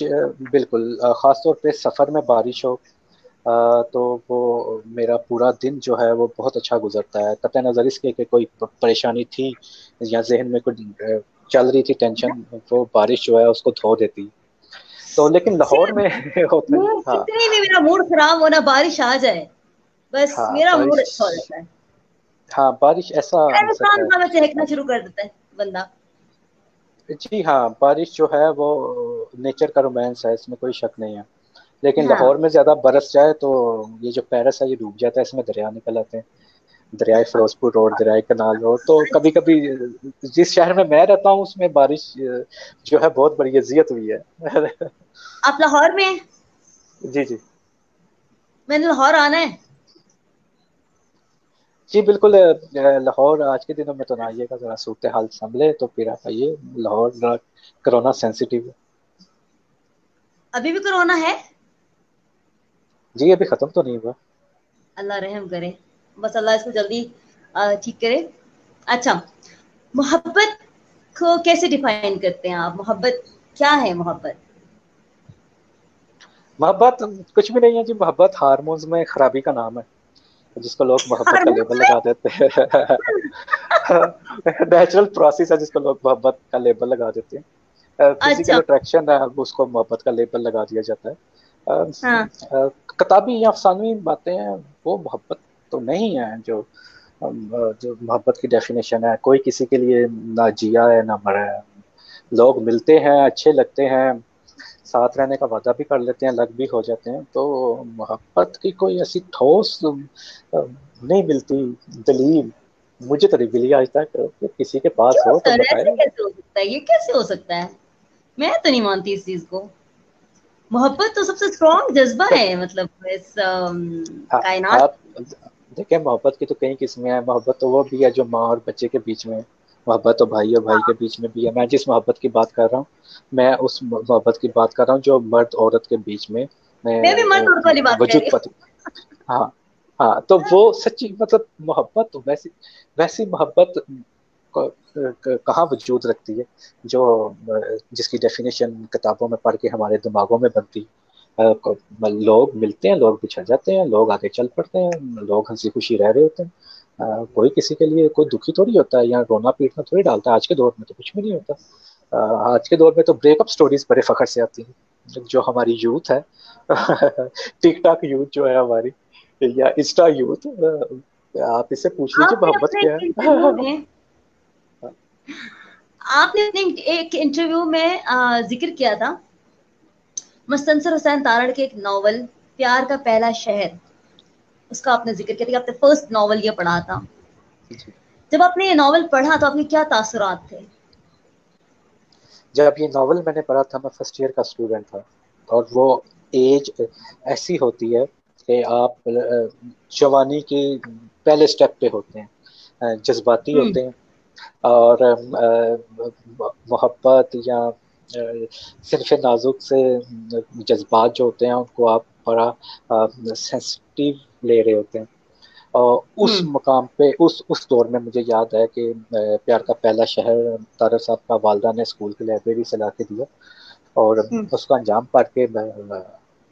Speaker 1: بالکل، خاص طور پہ سفر میں بارش ہو تو وہ میرا پورا دن جو ہے وہ بہت اچھا گزرتا ہے، قطع نظر اس کے کہ کوئی پریشانی تھی یا ذہن میں کوئی چل رہی تھی ٹینشن، وہ بارش جو ہے اس کو دھو دیتی. تو لیکن لاہور
Speaker 2: صرف
Speaker 1: میں ہوتا ہے. ہاں
Speaker 2: کتنی بھی میرا موڈ خراب ہونا، بارش آ جائے بس
Speaker 1: ہاں
Speaker 2: میرا موڈ
Speaker 1: بارش،
Speaker 2: اچھا ہو جاتا ہے.
Speaker 1: ہاں بارش ایسا عنصر
Speaker 2: انسان
Speaker 1: ہے.
Speaker 2: کا چہکنا شروع کر دیتا ہے بندہ.
Speaker 1: جی ہاں بارش جو ہے وہ نیچر کا رومانس ہے، اس میں کوئی شک نہیں ہے. لیکن
Speaker 2: ہاں
Speaker 1: لاہور میں زیادہ برس جائے تو یہ جو پیرس ہے یہ ڈوب جاتا ہے، اس میں دریا نکل آتے ہیں، دریائے فیروز پور روڈ، دریائے کنال روڈ. تو کبھی کبھی جس شہر میں رہتا ہوں اس میں بارش جو ہے بہت بڑی اذیت ہوئی ہے.
Speaker 2: آپ لاہور میں ہیں؟
Speaker 1: جی جی
Speaker 2: میں نے لاہور آنا ہے.
Speaker 1: جی بالکل. لاہور آج کے دنوں میں تو نہ آئیے گا، ذرا صورت حال سنبھلے تو پھر آپ آئیے. لاہور کرونا سینسیٹیو ہے.
Speaker 2: ابھی بھی کورونا ہے؟
Speaker 1: جی ابھی ختم تو نہیں ہوا.
Speaker 2: اللہ رحم کرے، بس اللہ اس کو جلدی ٹھیک کرے. اچھا، محبت کو کیسے ڈیفائن کرتے ہیں آپ؟ محبت کیا ہے محبت؟
Speaker 1: محبت کچھ بھی نہیں ہے جی. محبت ہارمونز میں خرابی کا نام ہے جس کو لوگ محبت کا
Speaker 2: ہارمونس
Speaker 1: لیبل
Speaker 2: میں؟
Speaker 1: لگا دیتے ہیں. نیچرل پروسیس ہے جس کو لوگ محبت کا لیبل لگا دیتے ہیں. فزیکل
Speaker 2: اچھا.
Speaker 1: اٹریکشن ہے، اس کو محبت کا لیبل لگا دیا جاتا ہے.
Speaker 2: ہاں.
Speaker 1: کتابی یا افسانوی باتیں ہیں وہ محبت تو نہیں ہے. جو محبت کی ڈیفینیشن ہے، کوئی کسی کے لیے نہ جیا ہے نہ مرا ہے. لوگ ملتے ہیں، اچھے لگتے ہیں، ساتھ رہنے کا وعدہ بھی کر لیتے ہیں، لگ بھی ہو جاتے ہیں. تو محبت کی کوئی ایسی ٹھوس نہیں ملتی دلیل، مجھے تو نہیں ملی آج تک. کسی کے پاس
Speaker 2: کیوں
Speaker 1: ہو تو
Speaker 2: سر
Speaker 1: بتائے.
Speaker 2: ایسے کیسے ہو سکتا ہے؟ یہ کیسے ہو سکتا ہے؟ میں تو نہیں مانتی اس چیز کو. محبت تو سب سے اسٹرانگ جذبہ ہے مطلب اس کائنات.
Speaker 1: آپ دیکھیں، محبت کی تو کئی قسمیں ہیں. محبت تو وہ بھی ہے جو ماں اور بچے کے بیچ میں ہے. محبت تو بھائی اور بھائی کے بیچ میں بھی ہے. میں جس محبت کی بات کر رہا ہوں، میں اس محبت کی بات کر رہا ہوں جو مرد عورت کے بیچ میں
Speaker 2: میں بھی مرد عورت والی بات کر
Speaker 1: وجود
Speaker 2: رہی
Speaker 1: پاتی. ہاں ہاں، تو وہ سچی مطلب محبت ویسی محبت کہاں وجود رکھتی ہے جو جس کی ڈیفینیشن کتابوں میں پڑھ کے ہمارے دماغوں میں بنتی. لوگ ملتے ہیں، لوگ بچھڑ جاتے ہیں، لوگ آگے چل پڑتے ہیں، لوگ ہنسی خوشی رہ رہے ہوتے ہیں. کوئی کسی کے لیے کوئی دکھی تھوڑی ہوتا ہے یا رونا پیٹنا تھوڑی ڈالتا ہے. آج کے دور میں تو کچھ بھی نہیں ہوتا. آج کے دور میں تو بریک اپ سٹوریز بڑے فخر سے آتی ہیں. جو ہماری یوتھ ہے، ٹک ٹاک یوتھ جو ہے ہماری، یا انسٹا یوتھ، آپ اس سے پوچھ لیجیے
Speaker 2: آپ نے
Speaker 1: محبت
Speaker 2: اپنے
Speaker 1: کیا
Speaker 2: ایک انٹرویو
Speaker 1: ہے.
Speaker 2: میں آپ نے اپنے ایک انٹرویو میں ذکر کیا تھا مستنصر حسین تارڑ کے ایک ناول پیار کا پہلا شہر، اس کا آپ نے ذکر کیا تھا کہ آپ نے فرسٹ ناول یہ پڑھا تھا.
Speaker 1: جی.
Speaker 2: جب آپ نے یہ ناول پڑھا تو آپ کے کیا تاثرات تھے؟
Speaker 1: جب یہ ناول میں نے پڑھا تھا، میں فرسٹ ایئر کا اسٹوڈنٹ تھا. اور وہ ایج ایسی ہوتی ہے کہ آپ جوانی کے پہلے سٹیپ پہ ہوتے ہیں، جذباتی
Speaker 2: ہوں.
Speaker 1: ہوتے ہیں، اور محبت یا صرف نازک سے جذبات جو ہوتے ہیں ان کو آپ بڑا سینسٹیو لے رہے ہوتے ہیں. اور اس
Speaker 2: ہوں.
Speaker 1: مقام پہ اس دور میں مجھے یاد ہے کہ پیار کا پہلا شہر طارق صاحب کا والدہ نے اسکول کی لائبریری سے لا کے دیا، اور
Speaker 2: ہوں.
Speaker 1: اس کا انجام پڑھ کے میں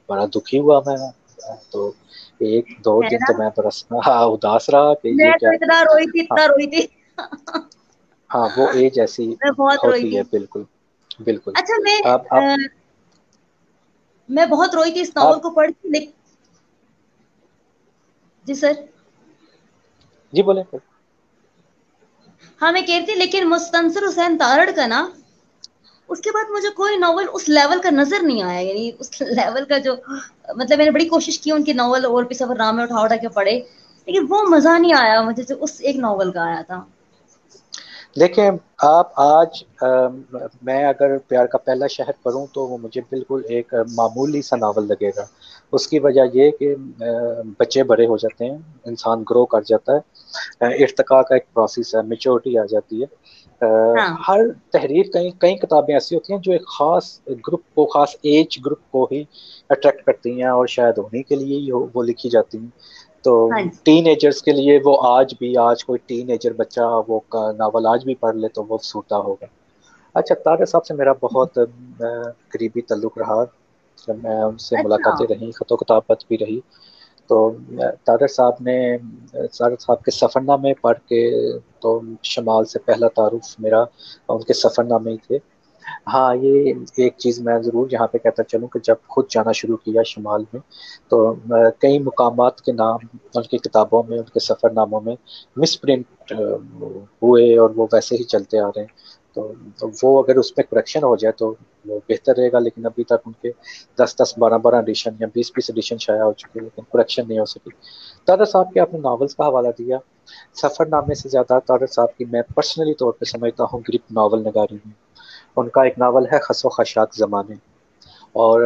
Speaker 1: بڑا دکھی ہوا. میں تو ایک دو
Speaker 2: ہے
Speaker 1: دن
Speaker 2: نا؟
Speaker 1: تو میں برس اداس رہا کہ یہ
Speaker 2: میں تو
Speaker 1: کیا.
Speaker 2: اتنا روئی تھی،
Speaker 1: ہاں
Speaker 2: اتنا روئی تھی.
Speaker 1: ہاں، وہ ایج ایسی
Speaker 2: میں بہت روئی
Speaker 1: ہوتی
Speaker 2: تھی.
Speaker 1: ہے. بالکل بالکل.
Speaker 2: اچھا،
Speaker 1: آپ
Speaker 2: میں بہت روئی تھی اس ناول
Speaker 1: آپ
Speaker 2: کو پڑھ کے. جی سر.
Speaker 1: جی بولیں.
Speaker 2: ہاں میں کہتی، لیکن مستنصر حسین تارڑ کا نا اس کے بعد مجھے کوئی ناول اس لیول کا نظر نہیں آیا. یعنی اس لیول کا جو مطلب میں نے بڑی کوشش کی ان کے ناول اور بھی سفر نامے اٹھا اٹھا کے پڑھے، لیکن وہ مزہ نہیں آیا مجھے جو اس ایک ناول کا آیا تھا.
Speaker 1: دیکھیں، آپ آج میں اگر پیار کا پہلا شہر پڑھوں تو وہ مجھے بالکل ایک معمولی سا ناول لگے گا. اس کی وجہ یہ کہ بچے بڑے ہو جاتے ہیں، انسان گرو کر جاتا ہے، ارتقاء کا ایک پروسیس ہے، میچورٹی آ جاتی ہے.
Speaker 2: ہاں.
Speaker 1: ہر تحریر، کئی کتابیں ایسی ہوتی ہیں جو ایک خاص گروپ کو، خاص ایج گروپ کو ہی اٹریکٹ کرتی ہیں، اور شاید انہیں کے لیے ہی وہ لکھی جاتی ہیں. تو
Speaker 2: ہاں جی.
Speaker 1: ٹین ایجرز کے لیے وہ آج کوئی ٹین ایجر بچہ وہ ناول آج بھی پڑھ لے تو وہ سوتا ہوگا. اچھا، طارق صاحب سے میرا بہت قریبی تعلق رہا. میں ان سے
Speaker 2: اچھا.
Speaker 1: ملاقاتیں رہی، خط و کتابت بھی رہی. تو طارق صاحب کے سفر نامے پڑھ کے تو شمال سے پہلا تعارف میرا ان کے سفر نامے ہی تھے. ہاں، یہ ایک چیز میں ضرور یہاں پہ کہتا چلوں کہ جب خود جانا شروع کیا شمال میں تو کئی مقامات کے نام ان کی کتابوں میں، ان کے سفر ناموں میں مس پرنٹ ہوئے اور وہ ویسے ہی چلتے آ رہے ہیں. تو وہ اگر اس میں کریکشن ہو جائے تو وہ بہتر رہے گا. لیکن ابھی تک ان کے 10 12 ایڈیشن یا 20 ایڈیشن شائع ہو چکے، لیکن کریکشن نہیں ہو سکی. طارق صاحب کے آپ نے ناولز کا حوالہ دیا. سفر نامے سے زیادہ طارق صاحب کی میں پرسنلی طور پہ سمجھتا ہوں گرپ ناول نگاری میں. ان کا ایک ناول ہے خس و خاشاک زمانے، اور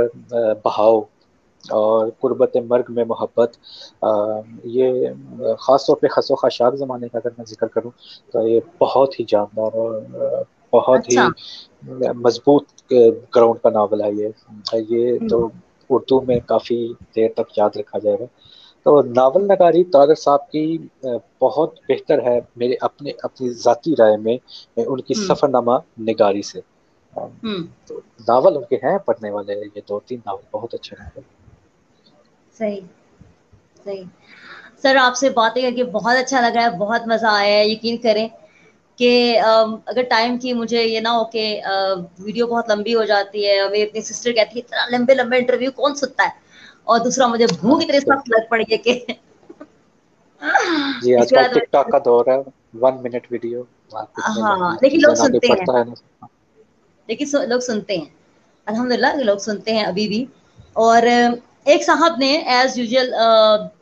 Speaker 1: بہاؤ، اور قربت مرگ میں محبت. یہ خاص طور پہ خس و خاشاک زمانے کا اگر میں ذکر کروں تو یہ بہت ہی جاندار اور بہت ہی
Speaker 2: اچھا.
Speaker 1: مضبوط گراؤنڈ کا ناول ہے یہ تو اردو میں کافی دیر تک یاد رکھا جائے گا. تو ناول نگاری طاہر صاحب کی بہت بہتر ہے میرے اپنی ذاتی رائے میں ان کی سفر نامہ نگاری سے. تو ناول ان کے ہیں پڑھنے والے, یہ 2-3 ناول بہت اچھے ناول.
Speaker 2: صحیح صحیح. سر آپ سے باتیں کر کے بہت اچھا لگ رہا ہے, بہت مزہ آیا ہے. یقین کریں کہ اگر ٹائم کی مجھے یہ نہ ہو کہ ویڈیو بہت لمبی ہو جاتی ہے, اور میری اپنی سسٹر کہتی ہے اتنا لمبے لمبے انٹرویو کون سنتا ہے, اور دوسرا مجھے بھوک اتنی
Speaker 1: اچھا
Speaker 2: سخت لگ پڑی ہے کہ
Speaker 1: جی,
Speaker 2: اس
Speaker 1: آج
Speaker 2: کے
Speaker 1: کل
Speaker 2: بعد
Speaker 1: ٹک ٹاک کا دور ہے, 1 منٹ ویڈیو آپ اتنے
Speaker 2: ہاں,
Speaker 1: لمبی
Speaker 2: لیکن لوگ
Speaker 1: چیزیں آگے
Speaker 2: سنتے ہیں,
Speaker 1: پڑھتا ہے نا.
Speaker 2: لیکن لوگ سنتے ہیں الحمد للہ, لوگ سنتے ہیں ابھی بھی. اور ایک صاحب نے ایز یوزل,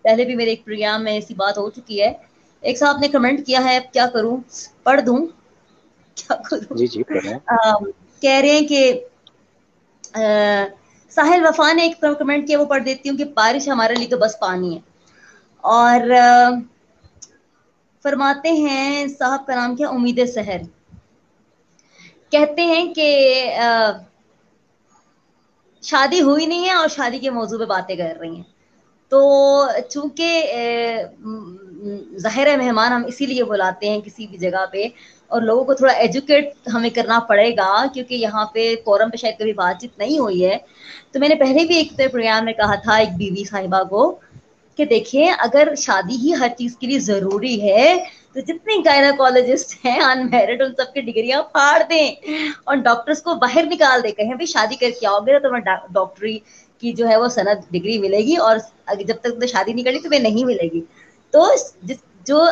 Speaker 2: پہلے بھی میرے ایک پروگرام میں ایسی بات ہو چکی ہے, ایک صاحب نے کمنٹ کیا ہے, کیا کروں پڑھ دوں کیا کروں,
Speaker 1: جی جی پڑھیں.
Speaker 2: کہہ رہے ہیں کہ ساحل وفا نے ایک کمنٹ کیا, وہ پڑھ دیتی ہوں کہ بارش ہمارے لیے تو بس پانی ہے. اور فرماتے ہیں صاحب کا نام کیا, امید سحر, کہتے ہیں کہ شادی ہوئی نہیں ہے اور شادی کے موضوع پہ باتیں کر رہی ہیں. تو چونکہ ظاہر مہمان ہم اسی لیے بلاتے ہیں کسی بھی جگہ پہ, اور لوگوں کو تھوڑا ایجوکیٹ ہمیں کرنا پڑے گا, کیونکہ یہاں پہ فورم پہ شاید کبھی بات چیت نہیں ہوئی ہے. تو میں نے پہلے بھی ایک پروگرام میں کہا تھا ایک بیوی صاحبہ کو کہ دیکھیں اگر شادی ہی ہر چیز کے لیے ضروری ہے تو جتنے گائناکالوجسٹ ہیں ان میرڈ, ان سب کی ڈگریاں پھاڑ دیں اور ڈاکٹرس کو باہر نکال دے, کہیں بھی شادی کر کے آؤ گے تو تمہیں ڈاکٹری کی جو ہے وہ سند ڈگری ملے گی, اور جب تک تمہیں شادی نہیں کرنی تمہیں نہیں ملے گی. تو جو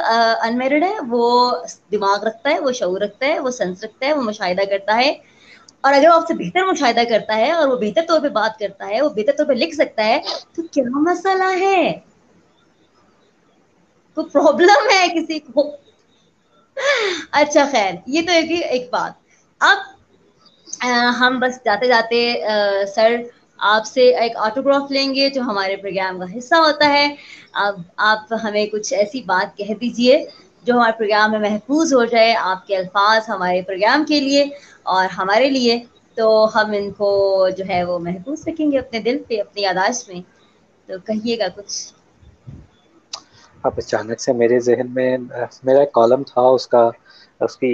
Speaker 2: انمیرڈ ہے وہ دماغ رکھتا ہے, وہ شعور رکھتا ہے, وہ سینس رکھتا ہے, وہ مشاہدہ کرتا ہے, اور اگر وہ آپ سے بہتر مشاہدہ کرتا ہے اور وہ بہتر طور پہ بات کرتا ہے, وہ بہتر طور پہ لکھ سکتا ہے, تو کیا مسئلہ ہے, کوئی پرابلم ہے کسی کو؟ اچھا خیر, یہ تو ایک بات. اب ہم بس جاتے جاتے سر آپ سے ایک آٹوگراف لیں گے جو ہمارے پروگرام کا حصہ ہوتا ہے. اب آپ ہمیں کچھ ایسی بات کہہ دیجئے جو ہمارے پروگرام میں محفوظ ہو جائے, آپ کے الفاظ ہمارے پروگرام کے لیے اور ہمارے لیے, تو ہم ان کو جو ہے وہ محفوظ رکھیں گے اپنے دل پہ, اپنی یاداشت میں. تو کہیے گا کچھ.
Speaker 1: اب اچانک سے میرے ذہن میں میرا ایک کالم تھا, اس کی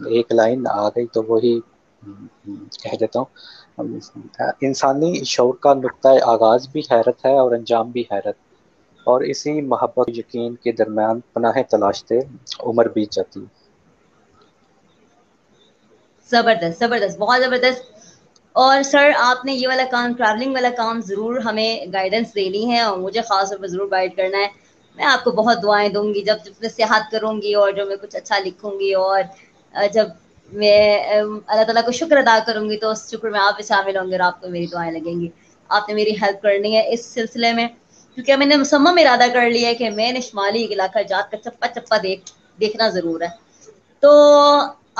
Speaker 1: ایک لائن آ گئی تو وہی کہہ دیتا ہوں. انسانی شعور کا نقطۂ آغاز بھی حیرت ہے اور انجام بھی حیرت, اور اسی محبت یقین کے درمیان پناہ تلاشتے عمر بیت جاتی.
Speaker 2: زبردست زبردست, بہت زبردست. اور سر آپ نے یہ والا کام, ٹریولنگ والا کام ضرور ہمیں گائیڈنس دینی ہے, اور مجھے خاص طور پہ ضرور گائیڈ کرنا ہے. میں آپ کو بہت دعائیں دوں گی جب میں سیاحت کروں گی, اور جب میں کچھ اچھا لکھوں گی, اور جب میں اللہ تعالیٰ کو شکر ادا کروں گی تو اس شکر میں آپ بھی شامل ہوں گے, اور آپ کو میری دعائیں لگیں گی. آپ نے میری ہیلپ کرنی ہے اس سلسلے میں, کیونکہ میں نے مصمم ارادہ کر لیا ہے کہ میں نے شمالی علاقہ جات کا چپا چپا دیکھنا ضرور ہے. تو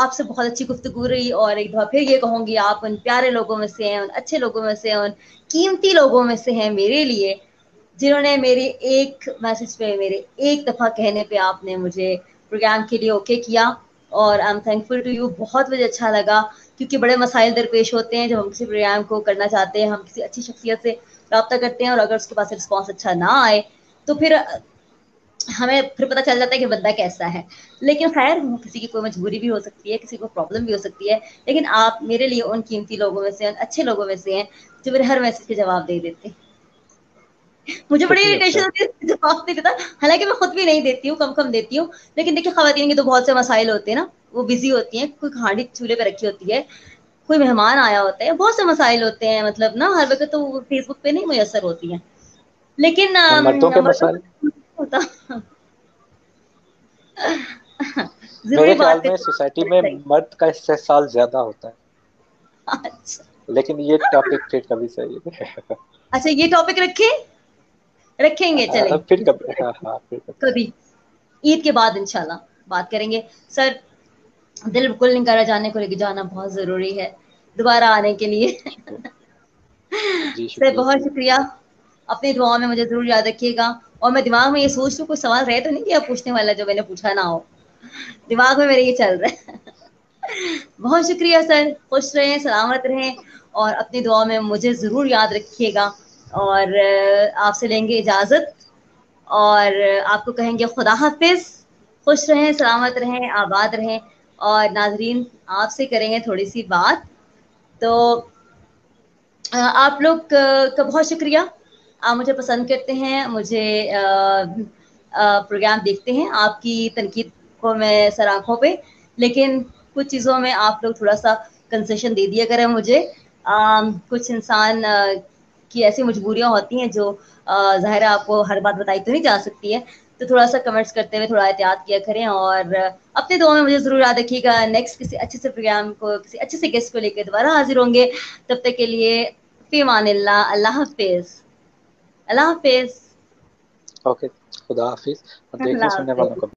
Speaker 2: آپ سے بہت اچھی گفتگو رہی, اور ایک دفعہ پھر یہ کہوں گی آپ ان پیارے لوگوں میں سے ہیں, ان اچھے لوگوں میں سے, ان قیمتی لوگوں میں سے ہیں میرے لیے, جنہوں نے میرے ایک میسج پہ, میرے ایک دفعہ کہنے پہ آپ نے مجھے پروگرام کے لیے اوکے کیا. اور I am thankful to you. بہت مجھے اچھا لگا, کیونکہ بڑے مسائل درپیش ہوتے ہیں جب ہم کسی پروگرام کو کرنا چاہتے ہیں, ہم کسی اچھی شخصیت سے رابطہ کرتے ہیں, اور اگر اس کے پاس رسپانس اچھا نہ آئے تو پھر ہمیں پھر پتہ چل جاتا ہے کہ بندہ کیسا ہے. لیکن خیر, کسی کی کوئی مجبوری بھی ہو سکتی ہے, کسی کو پرابلم بھی ہو سکتی ہے, لیکن آپ میرے لیے ان قیمتی لوگوں میں سے, ان اچھے لوگوں میں سے ہیں جو میرے ہر میسج کے جواب دے دیتے. مجھے بڑی
Speaker 1: شکریہ
Speaker 2: اریٹیشن
Speaker 1: سر.
Speaker 2: ہوتی ہے جواب نہیں دیتا, حالانکہ میں خود بھی نہیں دیتی ہوں, کم دیتی ہوں, لیکن دیکھیے خواتین کے تو بہت سے مسائل ہوتے ہیں نا, وہ بزی ہوتی ہیں, کوئی کھانڈی چولہے پہ رکھی ہوتی ہے, کوئی مہمان آیا ہوتا ہے, بہت سے مسائل ہوتے ہیں, مطلب نا ہر وقت تو فیس بک پہ نہیں میسر ہوتی ہیں. لیکن
Speaker 1: مردوں کے
Speaker 2: مردوں
Speaker 1: مسائل
Speaker 2: کو ہوتا. ضروری
Speaker 1: میرے خیال
Speaker 2: بات ہے.
Speaker 1: میں سوسائٹی میں مرد کا استحصال زیادہ ہوتا ہے,
Speaker 2: اچھا
Speaker 1: لیکن یہ ٹاپک پھر کبھی صحیح ہے.
Speaker 2: اچھا, یہ ٹاپک رکھیں گے, چلیں
Speaker 1: پھر کبھی, ہاں ہاں پھر
Speaker 2: کبھی عید کے بعد انشاءاللہ بات کریں گے. سر دل بالکل نہیں کرا جانے کو, لے کے جانا بہت ضروری ہے دوبارہ آنے کے لیے.
Speaker 1: شکریہ. جی
Speaker 2: سر
Speaker 1: شکریہ.
Speaker 2: بہت شکریہ, اپنی دعاؤں میں مجھے ضرور یاد رکھیے گا. اور میں دماغ میں یہ سوچ لوں کوئی سوال رہے تو نہیں کیا پوچھنے والا جو میں نے پوچھا نہ ہو, دماغ میں میرے یہ چل رہا ہے. بہت شکریہ سر, خوش رہیں, سلامت رہیں, اور اپنی دعا میں مجھے ضرور یاد رکھیے گا. اور آپ سے لیں گے اجازت, اور آپ کو کہیں گے خدا حافظ. خوش رہیں, سلامت رہیں, آباد رہیں. اور ناظرین آپ سے کریں گے تھوڑی سی بات. تو آپ لوگ کا بہت شکریہ, آپ مجھے پسند کرتے ہیں, مجھے پروگرام دیکھتے ہیں. آپ کی تنقید کو میں سر آنکھوں پہ, لیکن کچھ چیزوں میں آپ لوگ تھوڑا سا کنسیشن دے دیا کریں مجھے. کچھ انسان کی ایسی مجبوریاں ہوتی ہیں جو ظاہر ہے آپ کو ہر بات بتائی تو نہیں جا سکتی ہے, تو تھوڑا سا کمنٹس کرتے ہوئے تھوڑا احتیاط کیا کریں. اور اپنے دعا میں مجھے ضرور یاد رکھیے گا. نیکسٹ کسی اچھے سے پروگرام کو, کسی اچھے سے گیسٹ کو لے کے دوبارہ حاضر ہوں گے. تب تک کے لیے فی امان اللہ, اللہ حافظ. اللہ حافظ.
Speaker 1: اوکے, خدا حافظ. اور دیکھنے
Speaker 2: اللہ
Speaker 1: سننے والوں
Speaker 2: حافظ.
Speaker 1: کو